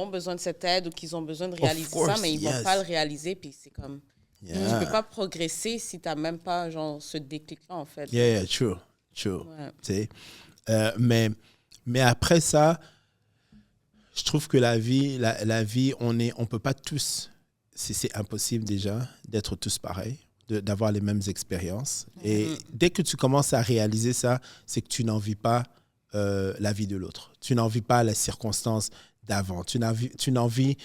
S1: besoin de cette aide ou qui ont besoin de réaliser ça, mais ils ne vont pas le réaliser, puis c'est comme... Tu ne peux pas progresser si tu n'as même pas genre, ce déclic-là, en fait.
S3: Yeah, true. Mais après ça, je trouve que la vie, on peut pas tous, c'est impossible déjà d'être tous pareils, d'avoir les mêmes expériences. Et dès que tu commences à réaliser ça, c'est que tu n'en vis pas la vie de l'autre. Tu n'en vis pas les circonstances d'avant. Tu n'en vis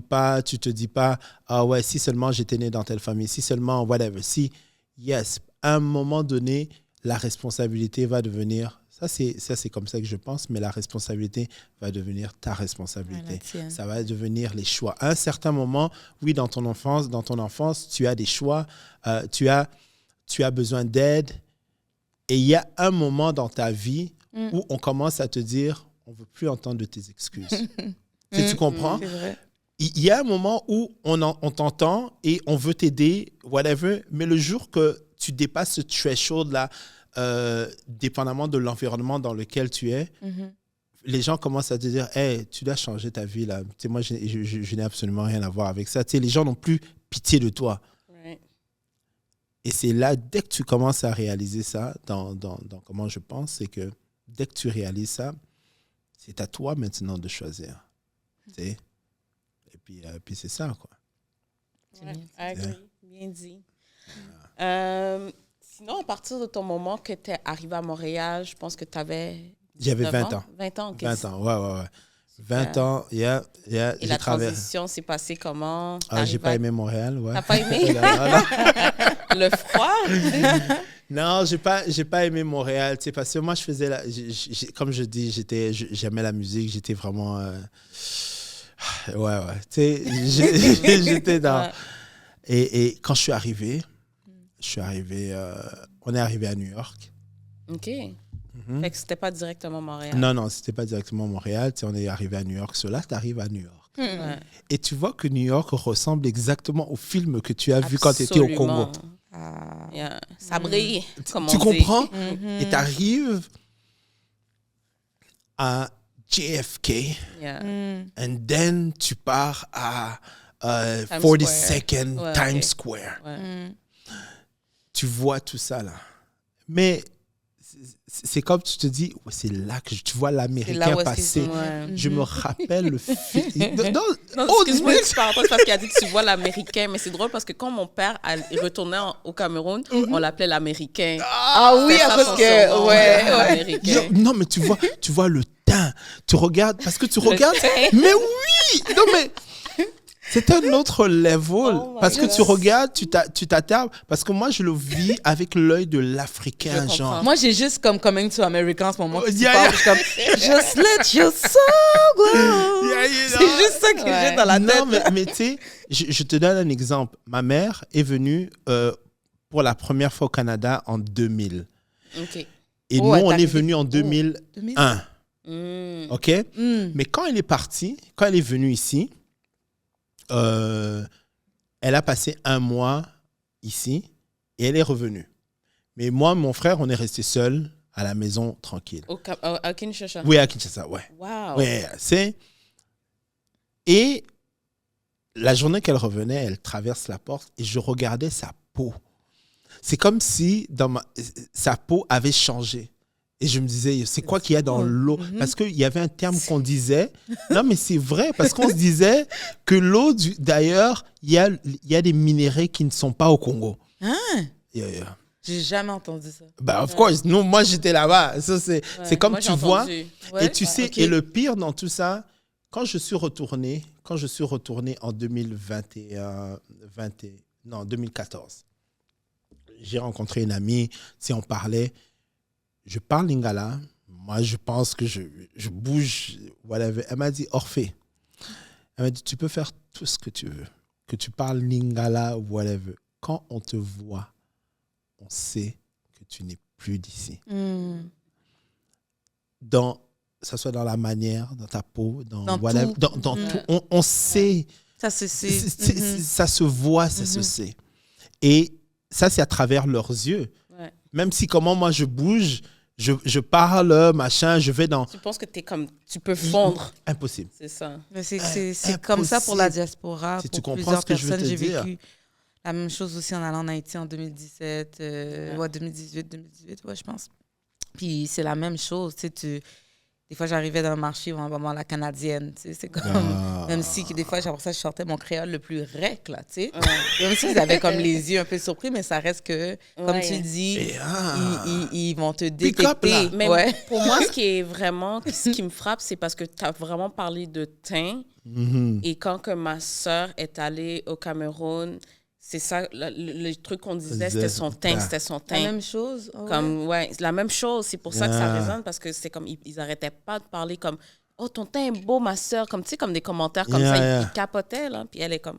S3: pas, tu te dis pas, ah ouais, si seulement j'étais né dans telle famille, si seulement, whatever. Si, yes, à un moment donné, la responsabilité va devenir, ça c'est comme ça que je pense, mais la responsabilité va devenir ta responsabilité. Ça va devenir les choix. À un certain moment, oui, dans ton enfance, tu as des choix, tu as besoin d'aide, et il y a un moment dans ta vie où on commence à te dire, on ne veut plus entendre de tes excuses. Tu comprends?
S2: C'est vrai.
S3: Il y a un moment où on t'entend et on veut t'aider, whatever, mais le jour que tu dépasses ce threshold-là, dépendamment de l'environnement dans lequel tu es, les gens commencent à te dire, hey, tu dois changer ta vie, là. Moi, je n'ai absolument rien à voir avec ça. Les gens n'ont plus pitié de toi.
S1: Right.
S3: Et c'est là, dès que tu commences à réaliser ça, dans comment je pense, c'est que dès que tu réalises ça, c'est à toi maintenant de choisir. Et puis c'est ça, quoi.
S1: Ouais, bien dit. Sinon, à partir de ton moment que tu es arrivé à Montréal, je pense que tu avais...
S3: J'avais 20 ans.
S1: 20 ans, OK.
S3: 20 ans, ouais. 20 ans, yeah.
S1: Et la transition s'est passée comment?
S3: J'ai pas aimé Montréal, ouais.
S1: T'as pas aimé? Le froid?
S3: Non, j'ai pas aimé Montréal, parce que moi, je faisais, comme je dis, j'aimais la musique, j'étais vraiment... j'étais dans... Ouais. Et quand je suis arrivé, on est arrivé à New York.
S1: OK. Fait que c'était pas directement Montréal.
S3: Non, c'était pas directement Montréal. On est arrivé à New York. Là, tu arrives à New York. Et tu vois que New York ressemble exactement au film que tu as vu quand tu étais au Congo.
S1: Ça brille, comme
S3: tu
S1: on
S3: comprends?
S1: dit.
S3: Et tu arrives à JFK, and then tu pars à 42nd Times Square.
S1: Ouais.
S3: Tu vois tout ça là. Mais c'est comme tu te dis, c'est là que tu vois l'Américain passer. Je me rappelle le film.
S1: Non, excuse-moi, je parle parce qu'il a dit que tu vois l'Américain, mais c'est drôle parce que quand mon père retournait au Cameroun, on l'appelait l'Américain.
S2: Ah oui, parce que
S1: Américain.
S3: Non, mais tu vois le teint. Tu regardes parce que tu regardes. Mais oui, non mais. C'est un autre level, parce que tu regardes, tu t'attardes, parce que moi, je le vis avec l'œil de l'Africain, genre.
S2: Moi, j'ai juste comme Coming to America en ce moment. Je suis comme, just let your soul go. C'est juste ça que j'ai dans la tête.
S3: Non, mais tu sais, je te donne un exemple. Ma mère est venue pour la première fois au Canada en 2000.
S1: OK.
S3: Et nous, on est venus en 2001. OK? Mais quand elle est partie, quand elle est venue ici, elle a passé 1 mois ici et elle est revenue. Mais moi, mon frère, on est resté seuls à la maison, tranquille.
S1: À Kinshasa?
S3: Oui, à Kinshasa, ouais.
S1: Wow.
S3: Ouais, et la journée qu'elle revenait, elle traverse la porte et je regardais sa peau. C'est comme si sa peau avait changé. Et je me disais, c'est quoi qu'il y a dans l'eau? Parce qu'il y avait un terme qu'on disait. Non, mais c'est vrai, parce qu'on se disait que l'eau, d'ailleurs, il y a des minéraux qui ne sont pas au Congo.
S2: J'ai jamais entendu ça.
S3: Bah, of course. Non, moi, j'étais là-bas. Ça, c'est comme tu vois.
S1: Et
S3: tu sais, et le pire dans tout ça, quand je suis retourné en 2014, j'ai rencontré une amie, si on parlait, je parle lingala, moi je pense que je bouge, whatever. Elle m'a dit, Orphée, elle m'a dit, tu peux faire tout ce que tu veux, que tu parles lingala, whatever. Quand on te voit, on sait que tu n'es plus d'ici. Ça soit dans la manière, dans ta peau, dans whatever, tout. Dans tout, on sait.
S2: Ça se sait.
S3: Ça se voit, ça se sait. Et ça, c'est à travers leurs yeux.
S1: Ouais.
S3: Même si comment moi je bouge, je parle, machin, je vais dans...
S1: Tu penses que tu peux fondre.
S3: Impossible.
S1: C'est ça.
S2: Mais c'est comme ça pour la diaspora,
S3: si
S2: pour
S3: tu comprends
S2: plusieurs
S3: ce que je veux
S2: personnes.
S3: te
S2: J'ai
S3: dire.
S2: vécu la même chose aussi en allant en Haïti en 2017, 2018, je pense. Puis c'est la même chose, tu sais, des fois, j'arrivais dans le marché, vraiment la canadienne, tu sais, c'est comme... Même si des fois, après ça, je sortais mon créole le plus rec, là, tu sais. Même s'ils avaient comme les yeux un peu surpris, mais ça reste que, comme tu dis, ils vont te détecter.
S1: Mais pour moi, ce qui me frappe, c'est parce que tu as vraiment parlé de teint. Et quand que ma sœur est allée au Cameroun, c'est ça, le truc qu'on disait, c'était son teint.
S2: La même chose?
S1: La même chose. C'est pour ça que ça résonne, parce que c'est comme, ils n'arrêtaient pas de parler comme, oh, ton teint est beau, ma sœur, comme, tu sais, comme des commentaires comme ça. Ils capotaient, là, puis elle est comme...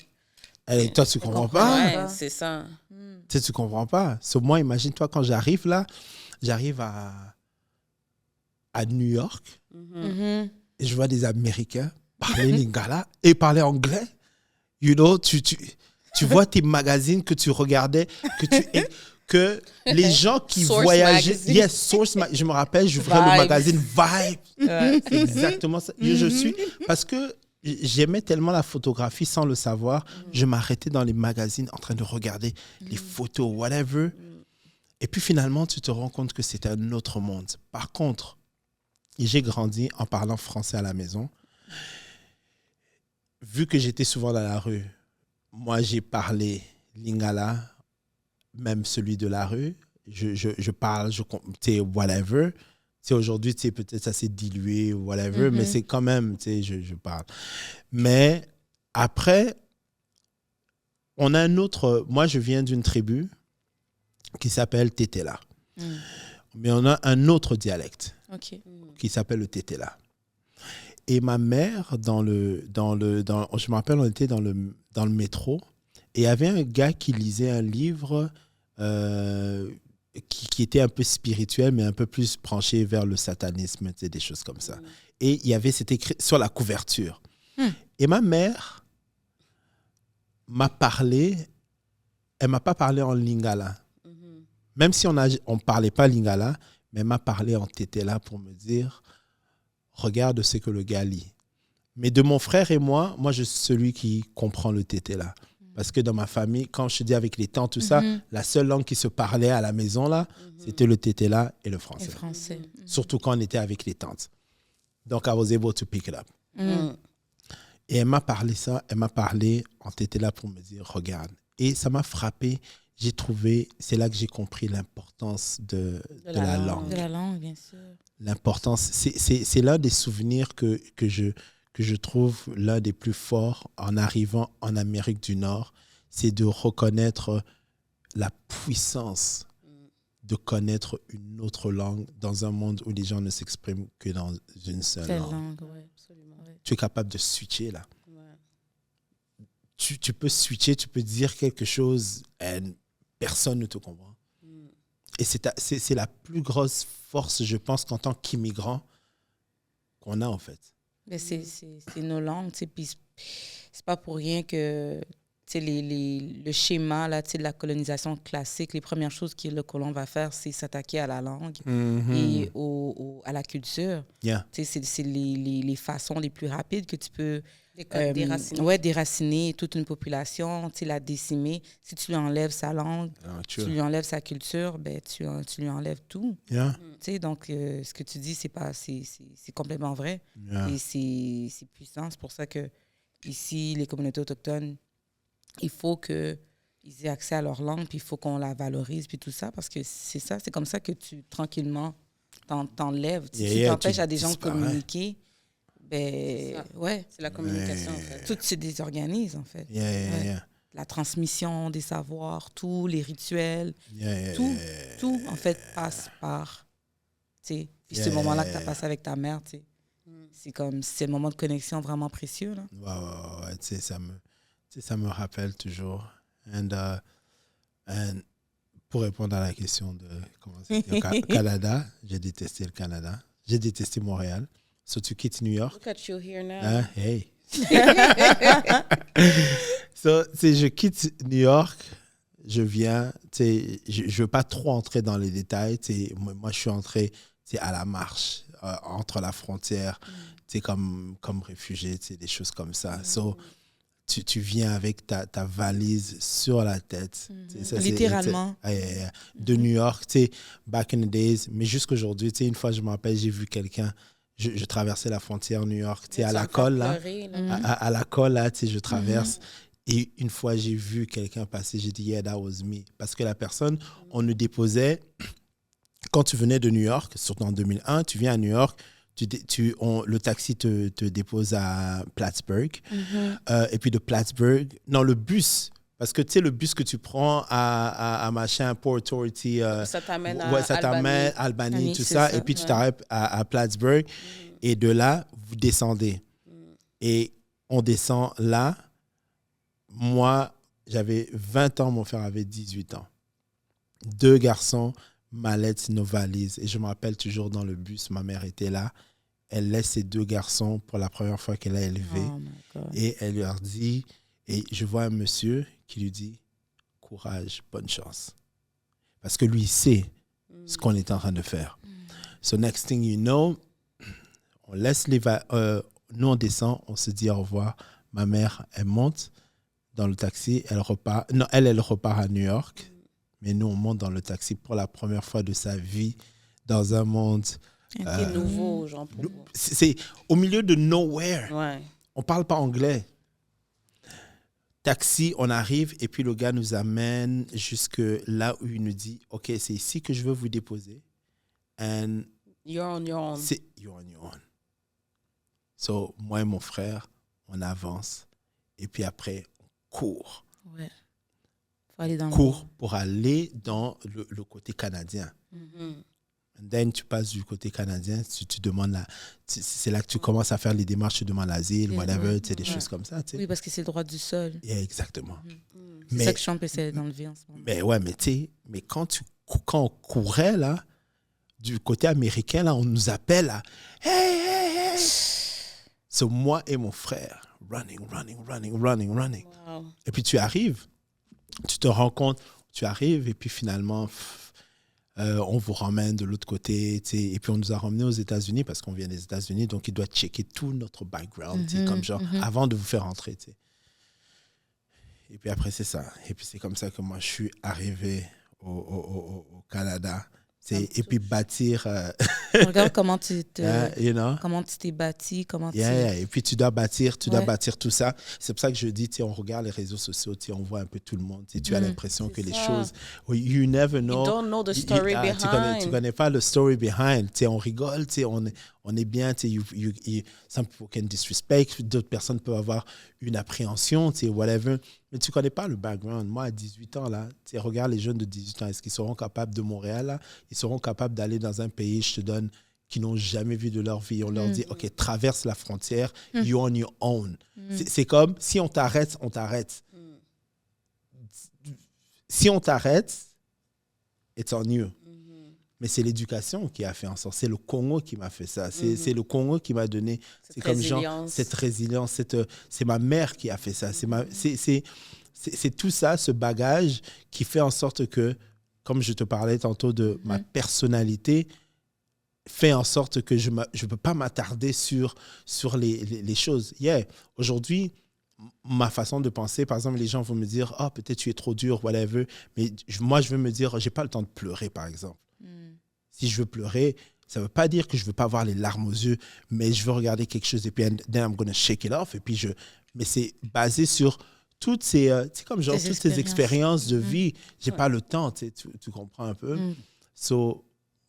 S3: Toi, tu comprends pas?
S1: Ouais, c'est ça.
S3: Tu comprends pas. Moi, imagine-toi, quand j'arrive là, à New York, et je vois des Américains parler lingala et parler anglais. You know, tu vois tes magazines que tu regardais, que les gens qui
S1: Source
S3: voyageaient...
S1: Magazine.
S3: Yes, Source Magazine. Je me rappelle, j'ouvrais le magazine Vibe. C'est exactement ça. Je suis... Parce que j'aimais tellement la photographie sans le savoir. Je m'arrêtais dans les magazines en train de regarder les photos, whatever. Et puis finalement, tu te rends compte que c'est un autre monde. Par contre, j'ai grandi en parlant français à la maison. Vu que j'étais souvent dans la rue, moi, j'ai parlé lingala, même celui de la rue. Je parle, tu sais, whatever. Tu sais, aujourd'hui, tu sais, peut-être ça s'est dilué, whatever, mais c'est quand même, tu sais, je parle. Mais après, on a un autre... Moi, je viens d'une tribu qui s'appelle Tétéla. Mais on a un autre dialecte qui s'appelle le Tétéla. Et ma mère, je me rappelle, on était dans le métro, et il y avait un gars qui lisait un livre qui était un peu spirituel, mais un peu plus branché vers le satanisme, tu sais, des choses comme ça. Et c'était écrit sur la couverture. Et ma mère m'a parlé, elle m'a pas parlé en lingala. Même si on parlait pas lingala, mais elle m'a parlé en tétéla pour me dire... Regarde ce que le gars lit. Mais de mon frère et moi je suis celui qui comprend le tétéla. Parce que dans ma famille, quand je te dis avec les tantes, tout ça, la seule langue qui se parlait à la maison, là, c'était le tétéla et le français. Surtout quand on était avec les tantes. Donc, I was able to pick it up. Et elle m'a parlé ça, elle m'a parlé en tétéla pour me dire, regarde. Et ça m'a frappé. J'ai trouvé, c'est là que j'ai compris l'importance de la langue.
S2: De la langue, bien sûr.
S3: L'importance, c'est l'un des souvenirs que je trouve l'un des plus forts en arrivant en Amérique du Nord, c'est de reconnaître la puissance de connaître une autre langue dans un monde où les gens ne s'expriment que dans une seule langue.
S1: Absolument.
S3: Tu es capable de switcher là. Tu peux switcher, tu peux dire quelque chose et personne ne te comprend. Et c'est la plus grosse force, je pense, qu'en tant qu'immigrant, qu'on a, en fait.
S2: Mais c'est nos langues, tu sais, puis c'est pas pour rien que, tu sais, le schéma, là, tu sais, de la colonisation classique, les premières choses que le colon va faire, c'est s'attaquer à la langue et à la culture.
S3: Yeah.
S2: Tu sais, c'est les façons les plus rapides que tu peux...
S1: Déraciner.
S2: Déraciner toute une population, tu sais, la décimer. Si tu lui enlèves sa langue, tu lui enlèves sa culture, ben, tu lui enlèves tout.
S3: Yeah.
S2: Tu sais, donc, ce que tu dis, c'est complètement vrai.
S3: Yeah.
S2: Et c'est puissant. C'est pour ça que ici, les communautés autochtones, il faut qu'ils aient accès à leur langue, puis il faut qu'on la valorise, puis tout ça, parce que c'est ça, c'est comme ça que tu, tranquillement, t'enlèves. Si tu t'empêches à des gens de communiquer, Ben, ouais.
S1: C'est la communication, en fait.
S2: Tout se désorganise, en fait.
S3: Yeah.
S2: La transmission des savoirs, tous les rituels, tout, en fait, passe par, tu sais. Puis ce moment-là que tu as passé avec ta mère, tu sais, c'est le moment de connexion vraiment précieux, là.
S3: Ouais, tu sais, ça me rappelle toujours. And pour répondre à la question de comment c'était au Canada, j'ai détesté le Canada. J'ai détesté Montréal. So, tu quittes New York.
S1: Look at you here now.
S3: Hey. So, je quitte New York, je viens, je ne veux pas trop entrer dans les détails. Moi, je suis entré à la marche, entre la frontière, comme réfugié, des choses comme ça. So, tu viens avec ta valise sur la tête. Ça,
S2: littéralement.
S3: De New York, back in the days. Mais jusqu'aujourd'hui, une fois, je me rappelle, j'ai vu quelqu'un, je traversais la frontière New York, à la colle, là. À la colle, là, je traverse. Et une fois, j'ai vu quelqu'un passer, j'ai dit, yeah, that was me. Parce que la personne, on nous déposait, quand tu venais de New York, surtout en 2001, tu viens à New York, le taxi te dépose à Plattsburgh. Et puis de Plattsburgh, non, le bus, parce que tu sais, le bus que tu prends à machin, Port Authority,
S1: ça t'amène
S3: à Albany, tout ça. Et puis tu t'arrêtes à Plattsburgh. Et de là, vous descendez. Et on descend là. Moi, j'avais 20 ans, mon frère avait 18 ans. 2 garçons, mallettes, nos valises. Et je me rappelle toujours dans le bus, ma mère était là. Elle laisse ces 2 garçons pour la première fois qu'elle a élevé. Et elle leur dit, et je vois un monsieur qui lui dit, courage, bonne chance. Parce que lui, il sait ce qu'on est en train de faire. So next thing you know, on laisse nous on descend, on se dit au revoir. Ma mère, elle monte dans le taxi, elle repart. Non, elle repart à New York. Mais nous, on monte dans le taxi pour la première fois de sa vie dans un monde
S1: nouveau, genre pour vous.
S3: C'est au milieu de nowhere.
S1: Ouais.
S3: On ne parle pas anglais. Taxi, on arrive et puis le gars nous amène jusque là où il nous dit, OK, c'est ici que je veux vous déposer. And
S1: you're on your own.
S3: You're on your own. So, moi et mon frère, on avance. Et puis après, on court.
S2: Ouais. Faut aller dans
S3: pour aller dans le côté canadien. And then, tu passes du côté canadien, tu demandes c'est là que tu commences à faire les démarches, tu demandes l'asile, whatever, des choses comme ça.
S2: Oui, parce que c'est le droit du sol.
S3: Yeah, exactement.
S2: C'est ça que Trump essaie d'enlever en ce moment.
S3: Mais ouais, mais quand on courait, là, du côté américain, là, on nous appelle, là, hey! C'est moi et mon frère, running.
S1: Wow.
S3: Et puis tu arrives, tu te rends compte, tu arrives et puis finalement, on vous ramène de l'autre côté. Et puis on nous a ramenés aux États-Unis parce qu'on vient des États-Unis, donc il doit checker tout notre background, comme genre, avant de vous faire entrer. Et puis après, c'est ça. Et puis c'est comme ça que moi, je suis arrivé au Canada. Et puis bâtir...
S2: Regarde comment tu comment tu t'es bâti,
S3: Et puis tu dois bâtir tout ça. C'est pour ça que je dis, on regarde les réseaux sociaux, on voit un peu tout le monde. Tu as l'impression que les choses... You never know.
S1: You don't know the story behind.
S3: Tu connais pas le story behind. On rigole, on est bien. Some people can disrespect. D'autres personnes peuvent avoir une appréhension, whatever. Mais tu connais pas le background. Moi, à 18 ans, là, regarde les jeunes de 18 ans. Est-ce qu'ils seront capables de Montréal, là? Ils seront capables d'aller dans un pays, je te donne, qui n'ont jamais vu de leur vie. On leur dit, OK, traverse la frontière, you're on your own. C'est comme, si on t'arrête, on t'arrête. Si on t'arrête, it's on you. Mais c'est l'éducation qui a fait en sorte. C'est le Congo qui m'a fait ça. C'est le Congo qui m'a donné cette résilience. C'est ma mère qui a fait ça. C'est tout ça, ce bagage qui fait en sorte que, comme je te parlais tantôt de ma personnalité, fait en sorte que je ne peux pas m'attarder sur les choses. Aujourd'hui, ma façon de penser, par exemple, les gens vont me dire « Ah, peut-être tu es trop dur, whatever. » Mais moi, je veux me dire « Je n'ai pas le temps de pleurer, par exemple. » Si je veux pleurer, ça ne veut pas dire que je ne veux pas avoir les larmes aux yeux, mais je veux regarder quelque chose et puis then I'm going to shake it off. Et puis mais c'est basé sur toutes ces, toutes ces expériences de vie. Je n'ai pas le temps, tu comprends un peu. So,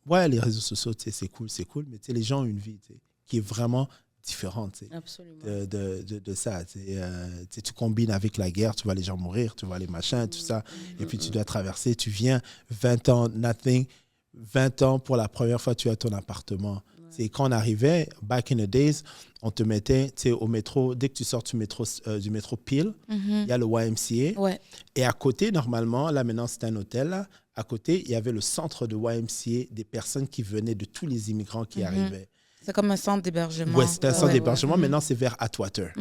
S3: ouais, les réseaux sociaux, c'est cool, mais les gens ont une vie qui est vraiment différente
S1: Absolument.
S3: de ça. Tu combines avec la guerre, tu vois les gens mourir, tu vois les machins, tout ça. Et puis tu dois traverser, tu viens, 20 ans, nothing. 20 ans, pour la première fois, tu as ton appartement. C'est quand on arrivait, back in the days, on te mettait au métro, dès que tu sors du métro Peel, il y a le YMCA.
S2: Ouais.
S3: Et à côté, normalement, là maintenant c'est un hôtel, là, à côté, il y avait le centre de YMCA des personnes qui venaient de tous les immigrants qui arrivaient.
S2: C'est comme un centre d'hébergement.
S3: Oui, c'était un centre d'hébergement. Maintenant, c'est vers Atwater.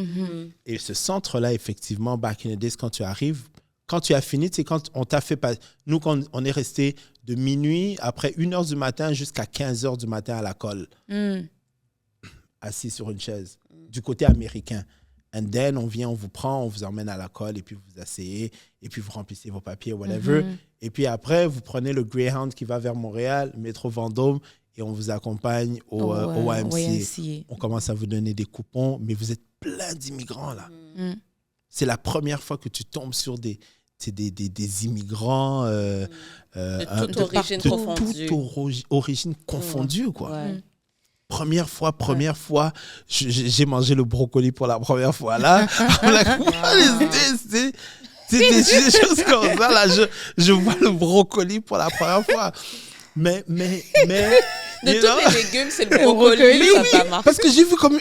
S3: Et ce centre-là, effectivement, back in the days, quand tu arrives, quand tu as fini, c'est quand on t'a fait... Nous, quand on est resté de minuit, après 1h du matin jusqu'à 15h du matin à la colle, assis sur une chaise, du côté américain. And then, on vient, on vous prend, on vous emmène à la colle, et puis vous asseyez, et puis vous remplissez vos papiers, whatever. Et puis après, vous prenez le Greyhound qui va vers Montréal, métro Vendôme, et on vous accompagne au YMCA. On commence à vous donner des coupons, mais vous êtes plein d'immigrants, là. C'est la première fois que tu tombes sur des immigrants
S1: de toute origine confondue.
S3: Toute origine confondue, quoi. Ouais. Première fois, j'ai mangé le brocoli pour la première fois, là. C'est des choses comme ça, là. Je vois le brocoli pour la première fois. Mais
S1: de tous les légumes, c'est le brocoli, ça marche.
S3: Parce que j'ai vu comme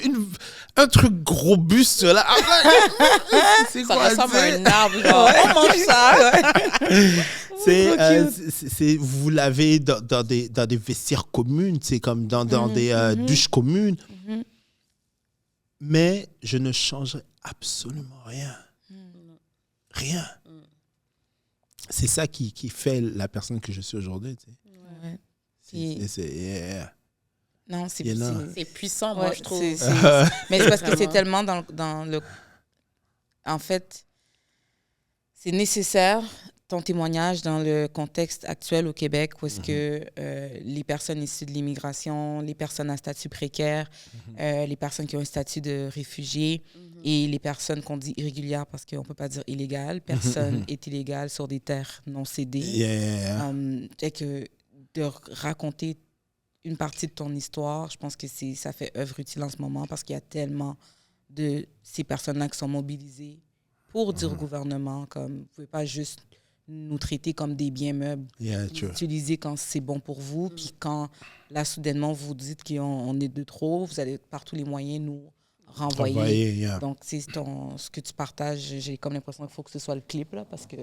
S3: un truc gros buste là.
S1: C'est quoi, ça ressemble à un arbre, genre. On mange ça.
S3: Vous l'avez dans des vestiaires communes, c'est comme dans des douches communes. Mais je ne changerai absolument rien. Rien. C'est ça qui fait la personne que je suis aujourd'hui. Tu sais.
S2: Non, c'est
S1: puissant, moi, je trouve.
S2: Mais c'est parce que c'est tellement dans le... En fait, c'est nécessaire, ton témoignage, dans le contexte actuel au Québec, où est-ce que les personnes issues de l'immigration, les personnes à statut précaire, les personnes qui ont un statut de réfugié et les personnes qu'on dit irrégulières, parce qu'on ne peut pas dire illégales, personne est illégale sur des terres non cédées. Et que de raconter une partie de ton histoire, je pense que ça fait œuvre utile en ce moment parce qu'il y a tellement de ces personnes-là qui sont mobilisées pour dire au gouvernement comme vous ne pouvez pas juste nous traiter comme des biens meubles, utiliser quand c'est bon pour vous, puis quand là soudainement vous dites qu'on est de trop, vous allez par tous les moyens nous renvoyer. Donc, c'est ce que tu partages, j'ai comme l'impression qu'il faut que ce soit le clip, là, parce que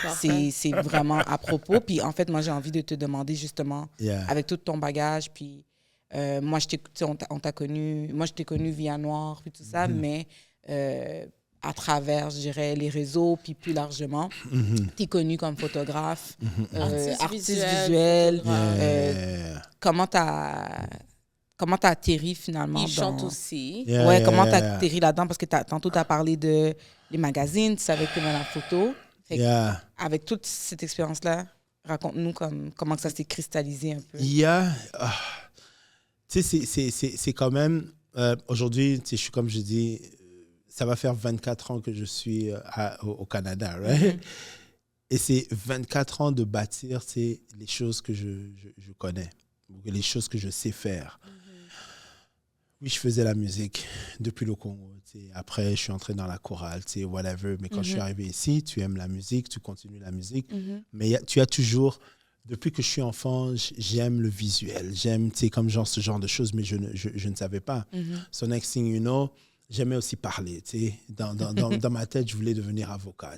S2: c'est vraiment à propos. Puis, en fait, moi, j'ai envie de te demander, justement, avec tout ton bagage, puis moi, on t'a connu, moi, je t'ai connu via Noir, puis tout ça, mais à travers, je dirais, les réseaux, puis plus largement, tu es connu comme photographe, artiste visuel. Comment tu as atterri finalement
S1: Il chante aussi.
S2: Comment tu as atterri là-dedans? Parce que tantôt, tu as parlé de les magazines, tu savais que tu aimais la photo. Avec toute cette expérience-là, raconte-nous comment ça s'est cristallisé un peu.
S3: Tu sais, c'est quand même... aujourd'hui, je suis comme je dis, ça va faire 24 ans que je suis au Canada, right? Et c'est 24 ans de bâtir les choses que je connais, les choses que je sais faire. Oui, je faisais la musique depuis le Congo. Après, je suis entré dans la chorale, whatever. Mais quand je suis arrivé ici, tu aimes la musique, tu continues la musique. Mais tu as toujours... Depuis que je suis enfant, j'aime le visuel. J'aime, comme ce genre de choses, mais je ne savais pas. So next thing you know, j'aimais aussi parler. Dans ma tête, je voulais devenir avocat.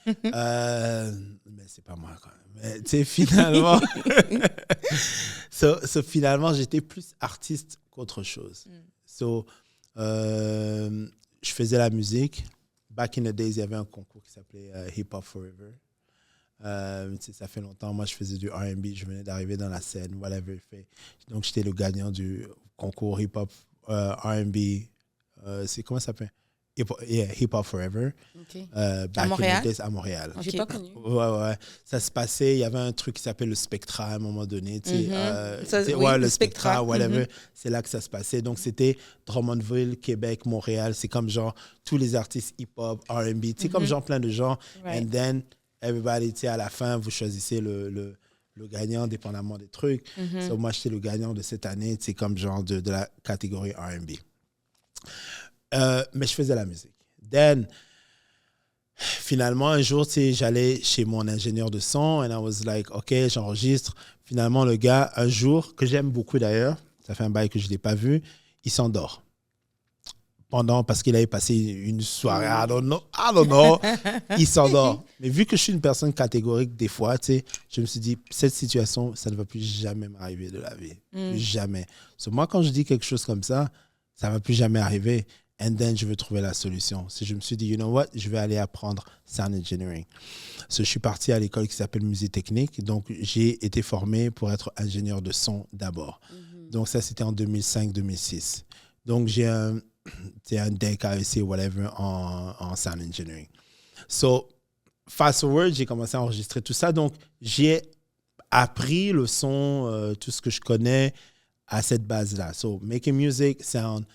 S3: Mais c'est pas moi quand même. Mais finalement, finalement, j'étais plus artiste qu'autre chose. Je faisais la musique. Back in the days, il y avait un concours qui s'appelait Hip Hop Forever. Ça fait longtemps. Moi, je faisais du R&B. Je venais d'arriver dans la scène, whatever. Donc, j'étais le gagnant du concours Hip Hop R&B. Comment ça s'appelle? Hip Hop Forever. Back
S2: à Montréal?
S3: À Montréal.
S1: J'ai pas connu.
S3: Ouais. Ça se passait, il y avait un truc qui s'appelle le Spectra à un moment donné. Le Spectra, whatever. C'est là que ça se passait. Donc, c'était Drummondville, Québec, Montréal. C'est comme genre tous les artistes hip-hop, R&B. C'est comme genre plein de gens. And then, everybody, à la fin, vous choisissez le gagnant dépendamment des trucs. Moi, j'étais le gagnant de cette année. C'est comme genre de la catégorie R&B. Mais je faisais la musique. Then, finalement, un jour, j'allais chez mon ingénieur de son and I was like, OK, j'enregistre. Finalement, le gars, un jour, que j'aime beaucoup d'ailleurs, ça fait un bail que je ne l'ai pas vu, il s'endort. Parce qu'il avait passé une soirée, I don't know, il s'endort. Mais vu que je suis une personne catégorique des fois, je me suis dit, cette situation, ça ne va plus jamais m'arriver de la vie. Plus jamais. So, moi, quand je dis quelque chose comme ça ne va plus jamais arriver. And then, je veux trouver la solution. Si je me suis dit, you know what, je vais aller apprendre sound engineering. So, je suis parti à l'école qui s'appelle Musée Technique. Donc, j'ai été formé pour être ingénieur de son d'abord. Donc, ça, c'était en 2005-2006. Donc, j'ai un DEC, AEC, whatever, en sound engineering. So, fast forward, j'ai commencé à enregistrer tout ça. Donc, j'ai appris le son, tout ce que je connais à cette base-là. So, making music, sound.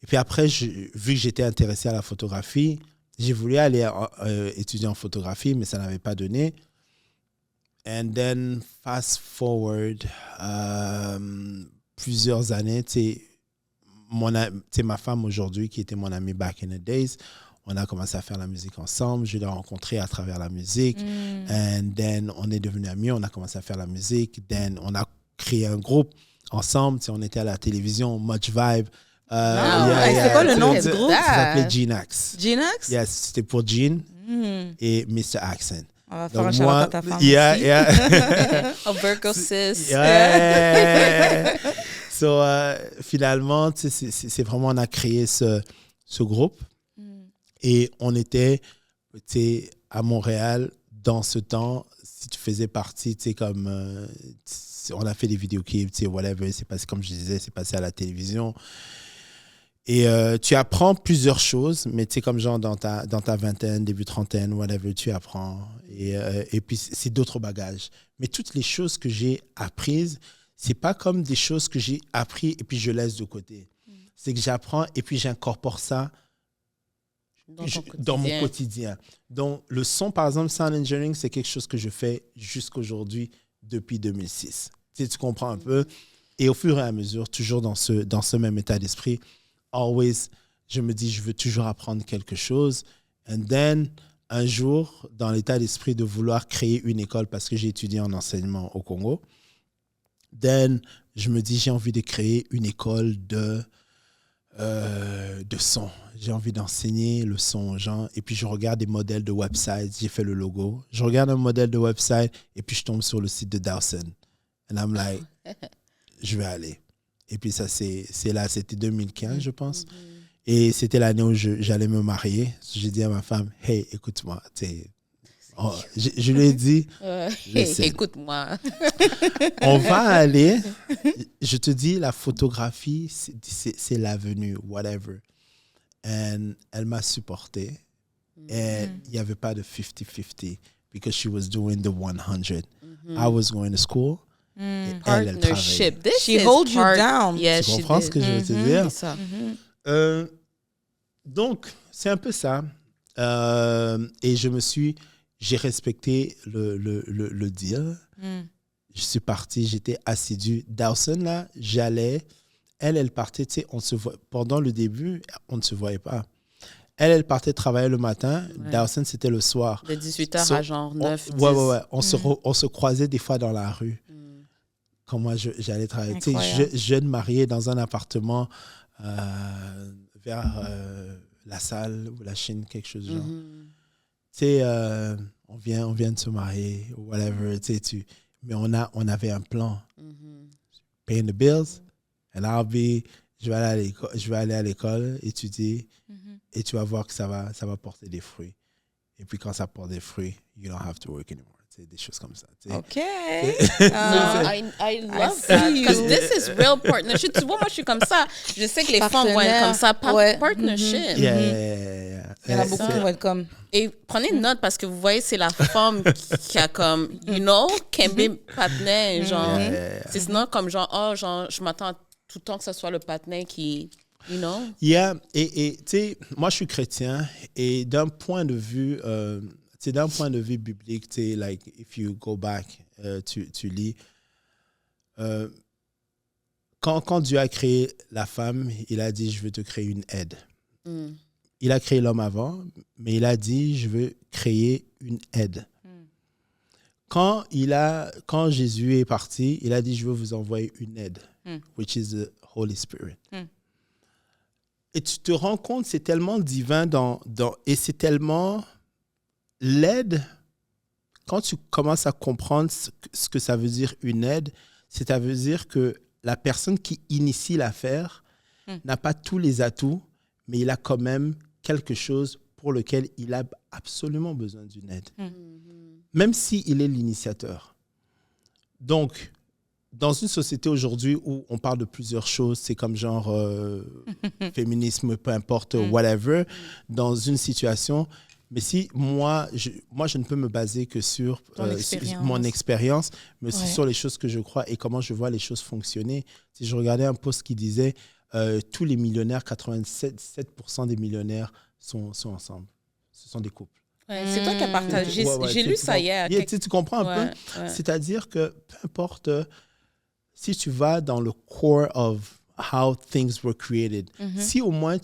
S3: Et puis après, vu que j'étais intéressé à la photographie, j'ai voulu aller étudier en photographie, mais ça n'avait pas donné. And then, fast forward, plusieurs années, ma femme aujourd'hui, qui était mon amie back in the days, on a commencé à faire la musique ensemble. Je l'ai rencontrée à travers la musique. And then, on est devenus amis, on a commencé à faire la musique. Then, on a créé un groupe ensemble. On était à la télévision, Much Vibe.
S2: C'est quoi le nom du groupe?
S3: Ça s'appelait Genax.
S2: Genax?
S3: Yes, c'était pour Gene et Mr. Accent.
S2: On va faire un shout-out à ta femme.
S1: A Virgo sis.
S3: So, finalement, c'est vraiment, on a créé ce groupe et on était à Montréal dans ce temps. Si tu faisais partie, comme on a fait des vidéoclips, whatever, c'est passé, comme je disais, c'est passé à la télévision. Et tu apprends plusieurs choses, mais tu sais, comme genre dans ta vingtaine, début trentaine, whatever, tu apprends. Et puis, c'est d'autres bagages. Mais toutes les choses que j'ai apprises, c'est pas comme des choses que j'ai apprises et puis je laisse de côté. C'est que j'apprends et puis j'incorpore ça dans mon quotidien. Donc, le son, par exemple, sound engineering, c'est quelque chose que je fais jusqu'aujourd'hui depuis 2006. Tu comprends un peu? Et au fur et à mesure, toujours dans ce même état d'esprit, always, je me dis, je veux toujours apprendre quelque chose. And then, un jour, dans l'état d'esprit de vouloir créer une école, parce que j'ai étudié en enseignement au Congo, then, je me dis, j'ai envie de créer une école de son. J'ai envie d'enseigner le son aux gens. Et puis, je regarde des modèles de websites. J'ai fait le logo. Je regarde un modèle de website et puis je tombe sur le site de Dawson. And I'm like, je vais aller. Et puis ça, c'est là, c'était 2015, je pense. Et c'était l'année où j'allais me marier. J'ai dit à ma femme, hey, écoute-moi. Je lui ai dit,
S1: hey, écoute-moi.
S3: On va aller. Je te dis, la photographie, c'est l'avenue, whatever. And elle m'a supporté. Et il n'y avait pas de 50-50 because she was doing the 100. I was going to school.
S1: Partnership.
S2: She holds you down.
S1: Yes,
S3: tu comprends ce que je veux te dire?
S1: C'est ça.
S3: Donc, c'est un peu ça. Et j'ai respecté le deal. Je suis parti, j'étais assidu. Dawson, là, j'allais. Elle partait, tu sais, pendant le début, on ne se voyait pas. Elle partait travailler le matin. Ouais. Dawson, c'était le soir.
S1: De 18h à genre 9, 10.
S3: Ouais. On se croisait des fois dans la rue. Quand moi, j'allais travailler. Tu sais, jeune marié dans un appartement vers la Salle ou la Chine, quelque chose du genre. Tu sais, on vient de se marier, whatever. Tu sais, mais on avait un plan. Paying the bills. And je vais aller à l'école, étudier, et tu vas voir que ça va porter des fruits. Et puis quand ça porte des fruits, you don't have to work anymore. C'est des choses comme ça.
S2: OK.
S1: I love that. Because this is real partnership. Tu vois, moi, je suis comme ça. Je sais que les femmes vont être comme ça. Partnership.
S3: Yeah.
S2: Il y en a beaucoup qui vont être comme...
S1: Et prenez note parce que vous voyez, c'est la femme qui a comme, you know, Kembe partenaire. Genre, c'est sinon comme genre, je m'attends tout le temps que ce soit le partenaire qui... You know?
S3: Yeah, et tu sais, moi je suis chrétien et d'un point de vue biblique, tu sais, like if you go back, tu lis, quand Dieu a créé la femme, il a dit, je veux te créer une aide. Il a créé l'homme avant, mais il a dit, je veux créer une aide. Quand Jésus est parti, il a dit, je veux vous envoyer une aide, which is the Holy Spirit. Et tu te rends compte, c'est tellement divin et c'est tellement l'aide. Quand tu commences à comprendre ce que ça veut dire une aide, ça veut dire que la personne qui initie l'affaire n'a pas tous les atouts, mais il a quand même quelque chose pour lequel il a absolument besoin d'une aide. Même s'il est l'initiateur. Donc, dans une société aujourd'hui où on parle de plusieurs choses, c'est comme genre féminisme, peu importe, whatever, dans une situation, mais si moi, je ne peux me baser que sur mon expérience, mais aussi sur les choses que je crois et comment je vois les choses fonctionner. Si je regardais un post qui disait tous les millionnaires, 87% des millionnaires sont ensemble. Ce sont des couples.
S1: Ouais, c'est toi qui as partagé. J'ai lu ça hier.
S3: Tu comprends un peu? C'est-à-dire que peu importe, si tu vas dans le core of how things were created, si au moins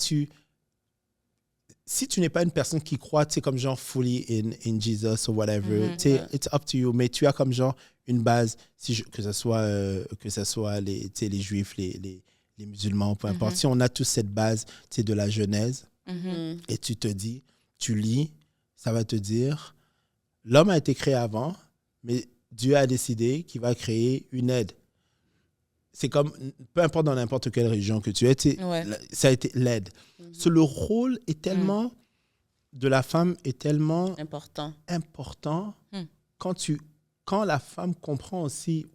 S3: si tu n'es pas une personne qui croit, tu sais, comme genre fully in Jesus or whatever, it's up to you, mais tu as comme genre une base, que ce soit les juifs, les musulmans, peu importe. Si on a tous cette base, tu sais, de la Genèse, et tu lis, ça va te dire, l'homme a été créé avant, mais Dieu a décidé qu'il va créer une aide. C'est comme, peu importe dans n'importe quelle région que tu es, ça a été l'aide. Le rôle est tellement, de la femme est tellement important. Quand la femme comprend aussi,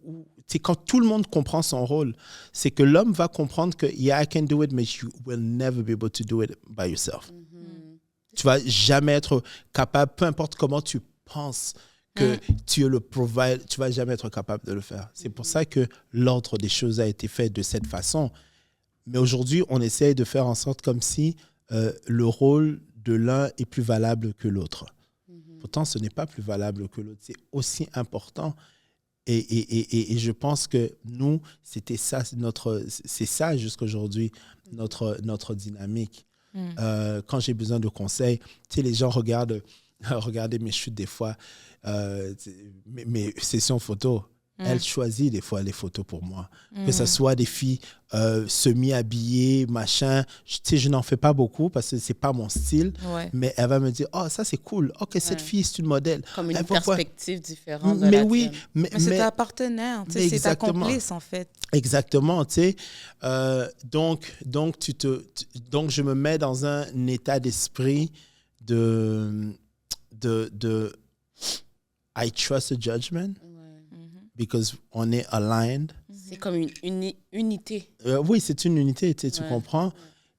S3: quand tout le monde comprend son rôle, c'est que l'homme va comprendre que, yeah, I can do it, but you will never be able to do it by yourself. Tu vas jamais être capable, peu importe comment tu penses que tu es le provider, tu vas jamais être capable de le faire. C'est pour ça que l'ordre des choses a été fait de cette façon. Mais aujourd'hui, on essaye de faire en sorte comme si le rôle de l'un est plus valable que l'autre. Pourtant, ce n'est pas plus valable que l'autre. C'est aussi important. Et je pense que nous, c'est ça jusqu'à aujourd'hui, notre dynamique. Quand j'ai besoin de conseils, tu sais, les gens regardent mes chutes des fois, mes sessions photos. Elle choisit des fois les photos pour moi. Que ce soit des filles semi-habillées, machin. Tu sais, je n'en fais pas beaucoup parce que ce n'est pas mon style. Mais elle va me dire, oh, ça c'est cool. Ok, cette fille, c'est une modèle.
S1: Comme une perspective différente de
S3: mais
S1: la
S3: oui,
S1: tienne.
S2: Mais c'est ta partenaire, c'est ta complice en fait.
S3: Exactement, tu sais. Donc, je me mets dans un état d'esprit de I trust the judgment because on est aligned.
S1: C'est comme une unité.
S3: Oui, c'est une unité, tu comprends.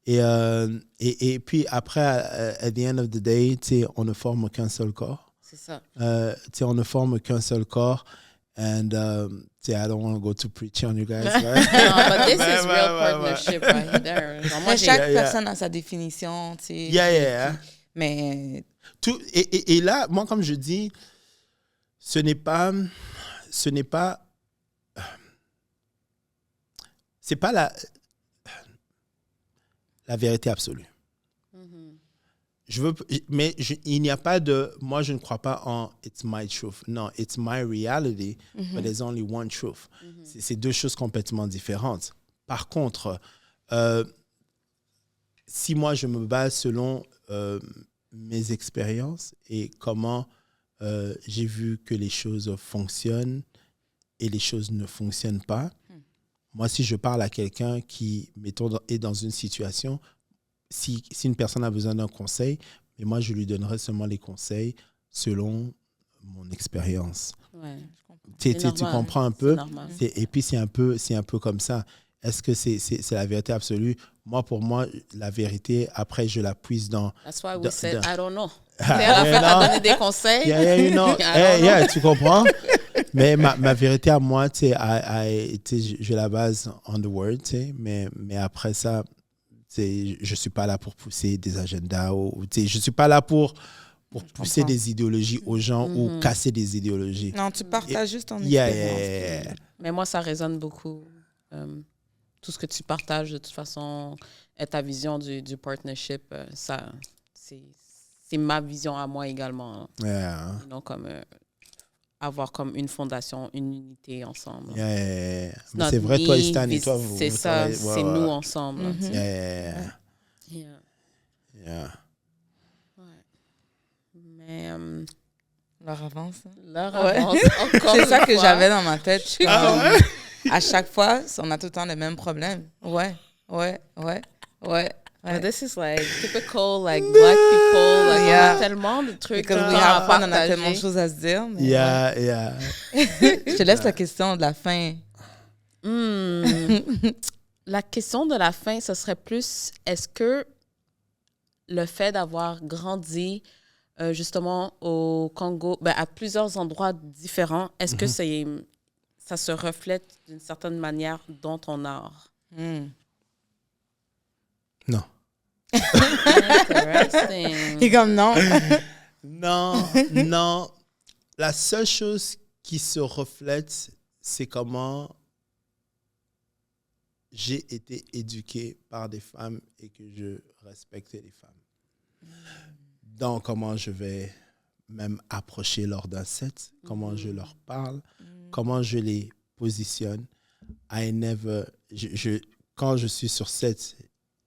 S3: Et puis après, at the end of the day, on ne forme qu'un seul corps.
S1: C'est ça.
S3: On ne forme qu'un seul corps. And I don't want to go to preach on you guys. Right?
S1: No, but this is real partnership right there.
S2: Mais chaque personne a sa définition, tu sais.
S3: Yeah.
S2: Mais
S3: et là, moi, comme je dis, ce n'est pas la vérité absolue. Il n'y a pas de, moi je ne crois pas en it's my truth. Non, it's my reality, but there's only one truth. C'est deux choses complètement différentes. Par contre, si moi je me base selon mes expériences et comment j'ai vu que les choses fonctionnent et les choses ne fonctionnent pas, moi si je parle à quelqu'un qui, mettons, est dans une situation, si une personne a besoin d'un conseil, mais moi, je lui donnerai seulement les conseils selon mon expérience.
S1: Ouais,
S3: tu comprends un peu? Et puis, c'est un peu comme ça. Est-ce que c'est la vérité absolue? Moi, pour moi, la vérité, après, je la puise dans...
S1: That's why we said, I don't know. Elle a donné des conseils.
S3: Tu comprends? Mais ma vérité à moi, je la base on the word, mais après ça... je ne suis pas là pour pousser des agendas, je ne suis pas là pour pousser des idéologies aux gens ou casser des idéologies.
S2: Non, tu partages juste ton expérience.
S1: Mais moi, ça résonne beaucoup. tout ce que tu partages, de toute façon, ta vision du partnership, ça, c'est ma vision à moi également.
S3: Yeah.
S1: Donc, comme avoir comme une fondation, une unité ensemble.
S3: Yeah. Mais c'est vrai, toi et Stan et toi, vous
S1: c'est ça, c'est nous ensemble.
S3: Yeah.
S1: Mais
S2: Leur avance.
S1: leur avance encore.
S2: C'est ça
S1: une
S2: que
S1: fois.
S2: j'avais dans ma tête. À chaque fois, on a tout le temps les mêmes problèmes. Ouais.
S1: But this is like typical like black people. Like,
S2: Yeah.
S1: on a tellement de trucs
S2: Because we
S1: à
S2: have fun, on a
S1: partager.
S2: tellement de choses à se dire. Mais
S3: Yeah.
S2: Je te laisse la question de la fin.
S1: La question de la fin, ce serait plus, est-ce que le fait d'avoir grandi justement au Congo, à plusieurs endroits différents, est-ce que ça se reflète d'une certaine manière dans ton art?
S3: Non.
S1: Interesting.
S2: Il est comme non.
S3: Non. La seule chose qui se reflète, c'est comment j'ai été éduqué par des femmes et que je respectais les femmes. Donc, comment je vais même approcher lors d'un set, comment je leur parle, comment je les positionne. Quand je suis sur set,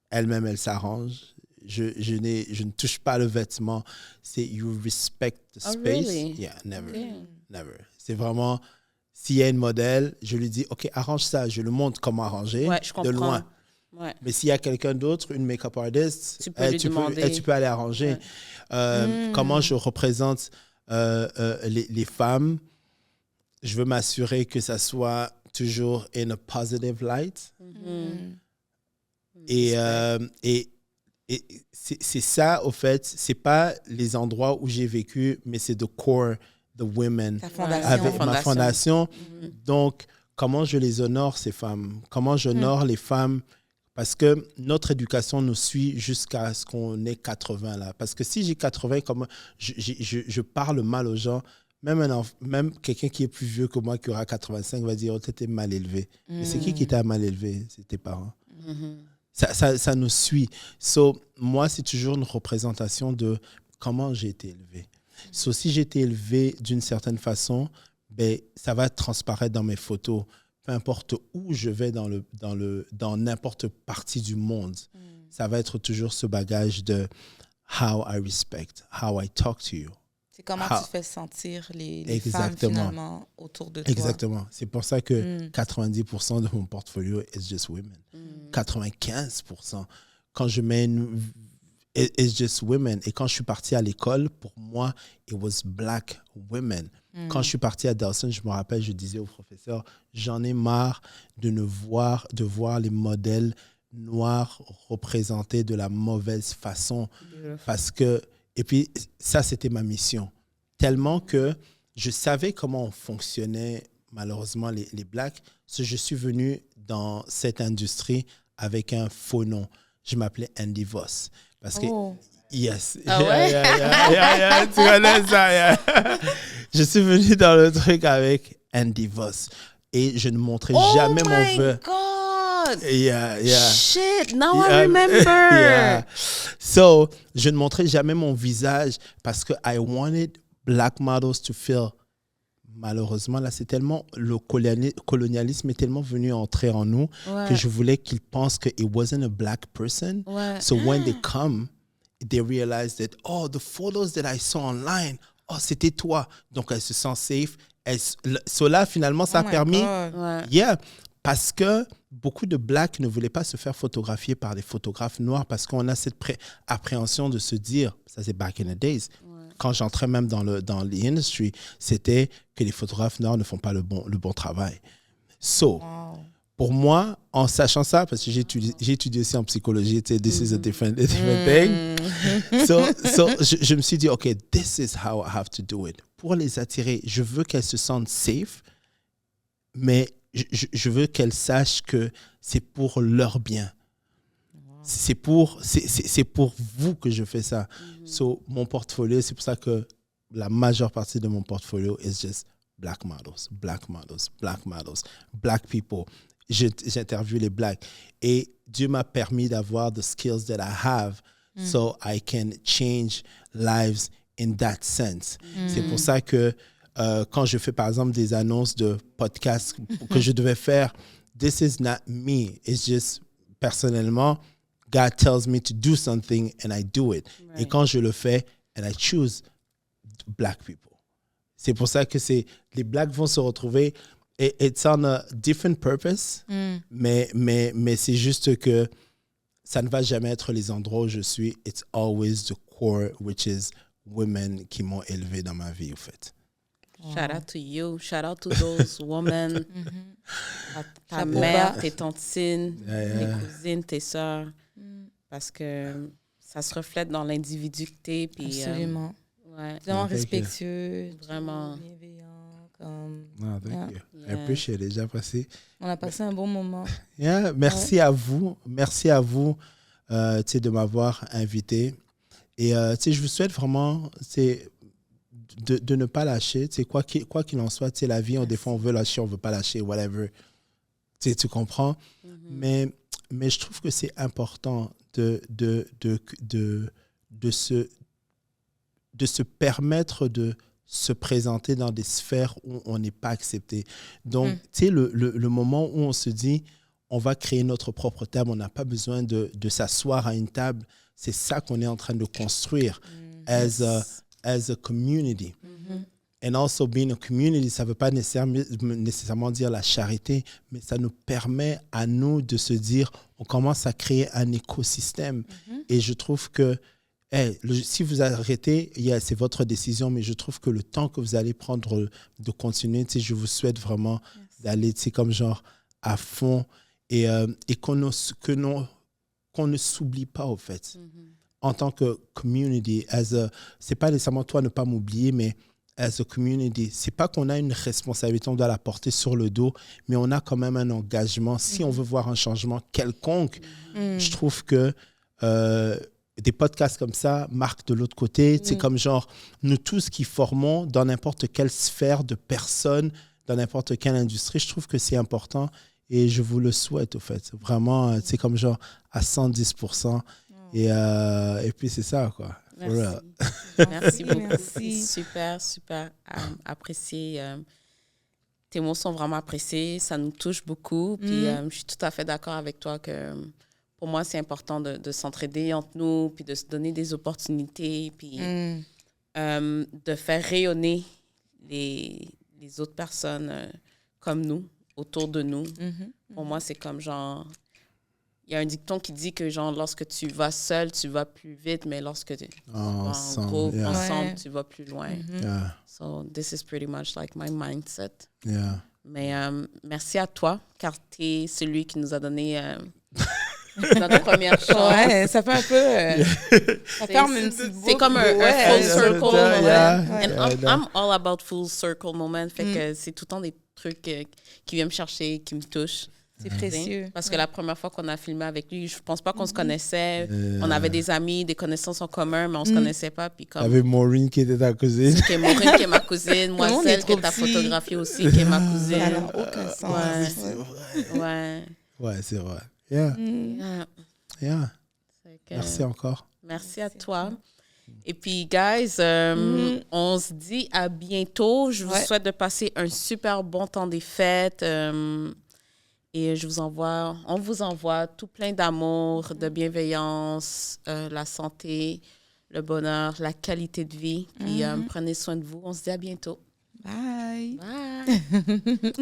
S3: elle-même, elle s'arrange. Je ne touche pas le vêtement. C'est you respect the space.
S1: Oh, really?
S3: Yeah, never.
S1: Okay.
S3: Never. C'est vraiment, s'il y a une modèle, je lui dis, OK, arrange ça. Je lui montre comment arranger
S1: Ouais, je comprends.
S3: de loin.
S1: Ouais.
S3: Mais s'il y a quelqu'un d'autre, une make-up artist,
S1: Tu peux lui demander.
S3: tu peux aller arranger. Comment je représente les femmes, je veux m'assurer que ça soit toujours in a positive light. Et c'est ça, au fait, c'est pas les endroits où j'ai vécu, mais c'est the core, the women.
S2: Ta fondation.
S3: Avec ma fondation. Donc, comment je les honore, ces femmes? Comment j'honore les femmes? Parce que notre éducation nous suit jusqu'à ce qu'on ait 80 là. Parce que si j'ai 80, comme je parle mal aux gens, même quelqu'un qui est plus vieux que moi, qui aura 85, va dire, oh, t'étais mal élevé. Mais c'est qui t'a mal élevé? C'est tes parents. Ça nous suit. So, moi, c'est toujours une représentation de comment j'ai été élevé. So, si j'ai été élevé d'une certaine façon, ça va transparaître dans mes photos. Peu importe où je vais dans n'importe partie du monde, ça va être toujours ce bagage de how I respect, how I talk to you.
S2: C'est comment tu fais sentir les femmes finalement autour de toi.
S3: Exactement. C'est pour ça que 90% de mon portfolio is just women. 95%. Quand je mets it's just women. Et quand je suis parti à l'école, pour moi, it was black women. Quand je suis parti à Dawson, je me rappelle, je disais au professeur, j'en ai marre de voir les modèles noirs représentés de la mauvaise façon. Parce que, et puis, ça, c'était ma mission. Tellement que je savais comment on fonctionnait, malheureusement, les blacks. Je suis venu dans cette industrie avec un faux nom. Je m'appelais Andy Voss. Parce que, yes.
S1: Ah ouais?
S3: Yeah, tu connais ça, yeah. Je suis venu dans le truc avec Andy Voss. Et je ne montrais jamais mon vœu.
S1: Oh my God!
S3: Yeah.
S1: Shit, now I remember!
S3: Yeah. So, je ne montrais jamais mon visage parce que I wanted black models to feel. Malheureusement, là, c'est tellement, le colonialisme est tellement venu entrer en nous que je voulais qu'ils pensent que it wasn't a black person. So when they come, they realize that, oh, the photos that I saw online, oh, c'était toi. Donc, elles se sentent safe. So là, finalement, ça a permis. Yeah. Parce que beaucoup de blacks ne voulaient pas se faire photographier par des photographes noirs parce qu'on a cette appréhension de se dire, ça c'est back in the days, quand j'entrais même dans l'industrie, c'était que les photographes noirs ne font pas le bon travail. So, pour moi, en sachant ça, parce que j'ai étudié aussi en psychologie, tu sais, this is a different thing. So, je me suis dit, OK, this is how I have to do it. Pour les attirer, je veux qu'elles se sentent safe, mais je veux qu'elles sachent que c'est pour leur bien. C'est pour vous que je fais ça. So, mon portfolio, c'est pour ça que la majeure partie de mon portfolio is just black models, black models, black models, black people. j'interviewe les Blacks. Et Dieu m'a permis d'avoir the skills that I have so I can change lives in that sense. C'est pour ça que quand je fais par exemple des annonces de podcasts que je devais faire, this is not me. It's just personnellement, God tells me to do something and I do it. Right. Et quand je le fais, and I choose Black people. C'est pour ça que les Blacks vont se retrouver. It's on a different purpose, mais c'est juste que ça ne va jamais être les endroits où je suis. It's always the core, which is women qui m'ont élevé dans ma vie, au fait.
S1: Shout out to you. Shout out to those women. Ta mère, tes tantines, tes cousines, tes sœurs. Parce que ça se reflète dans l'individu que t'es. Puis,
S2: absolument. Vraiment respectueux.
S1: Vraiment.
S2: Bienveillant.
S3: Thank you. I appreciate it. J'ai apprécié.
S2: On a passé un bon moment.
S3: Merci à vous. Merci à vous de m'avoir invité. Et je vous souhaite vraiment de ne pas lâcher. Quoi qu'il en soit, la vie, des fois, on veut lâcher, on ne veut pas lâcher, whatever. Tu comprends? Mais je trouve que c'est important de se permettre de se présenter dans des sphères où on n'est pas accepté. Donc, le moment où on se dit, on va créer notre propre table, on n'a pas besoin de s'asseoir à une table. C'est ça qu'on est en train de construire as a community. And also being a community, ça ne veut pas nécessairement dire la charité, mais ça nous permet à nous de se dire, on commence à créer un écosystème. Et je trouve que si vous arrêtez, c'est votre décision, mais je trouve que le temps que vous allez prendre de continuer, je vous souhaite vraiment d'aller comme genre à fond et qu'on ne s'oublie pas, au fait. En tant que community, c'est pas nécessairement toi ne pas m'oublier, mais as a community, c'est pas qu'on a une responsabilité, on doit la porter sur le dos, mais on a quand même un engagement. Si on veut voir un changement quelconque, je trouve que des podcasts comme ça marquent de l'autre côté. C'est comme genre, nous tous qui formons dans n'importe quelle sphère de personnes, dans n'importe quelle industrie, je trouve que c'est important et je vous le souhaite, au fait. Vraiment, c'est comme genre à 110%. Et puis c'est ça, quoi.
S1: Merci. Merci beaucoup. Merci. Super, super apprécié. Tes mots sont vraiment appréciés. Ça nous touche beaucoup. Puis je suis tout à fait d'accord avec toi que pour moi, c'est important de s'entraider entre nous, puis de se donner des opportunités, puis de faire rayonner les autres personnes comme nous, autour de nous. Pour moi, c'est comme genre... Il y a un dicton qui dit que genre lorsque tu vas seul, tu vas plus vite, mais lorsque tu vas en groupe, ensemble, tu vas plus loin. So this is pretty much like my mindset. Mais merci à toi, car tu es celui qui nous a donné notre première chance.
S2: Ouais, ça fait un peu... ça ferme une petite boucle.
S1: C'est comme un full circle moment. And I'm all about full circle moment. Fait que c'est tout le temps des trucs qui viennent me chercher, qui me touchent.
S2: C'est précieux.
S1: Parce que la première fois qu'on a filmé avec lui, je pense pas qu'on se connaissait. On avait des amis, des connaissances en commun, mais on se connaissait pas. Puis comme...
S3: T'avais Maureen qui était ta cousine.
S1: C'est Maureen qui est ma cousine. Moi, celle que t'as photographiée aussi, qui est ma cousine.
S2: Ça n'a aucun sens.
S3: Ouais, c'est vrai. Yeah. Merci encore.
S1: Merci à toi. Et puis, guys, on se dit à bientôt. Je vous souhaite de passer un super bon temps des fêtes. Et on vous envoie tout plein d'amour, de bienveillance, la santé, le bonheur, la qualité de vie. Puis prenez soin de vous. On se dit à bientôt.
S2: Bye.
S1: Bye.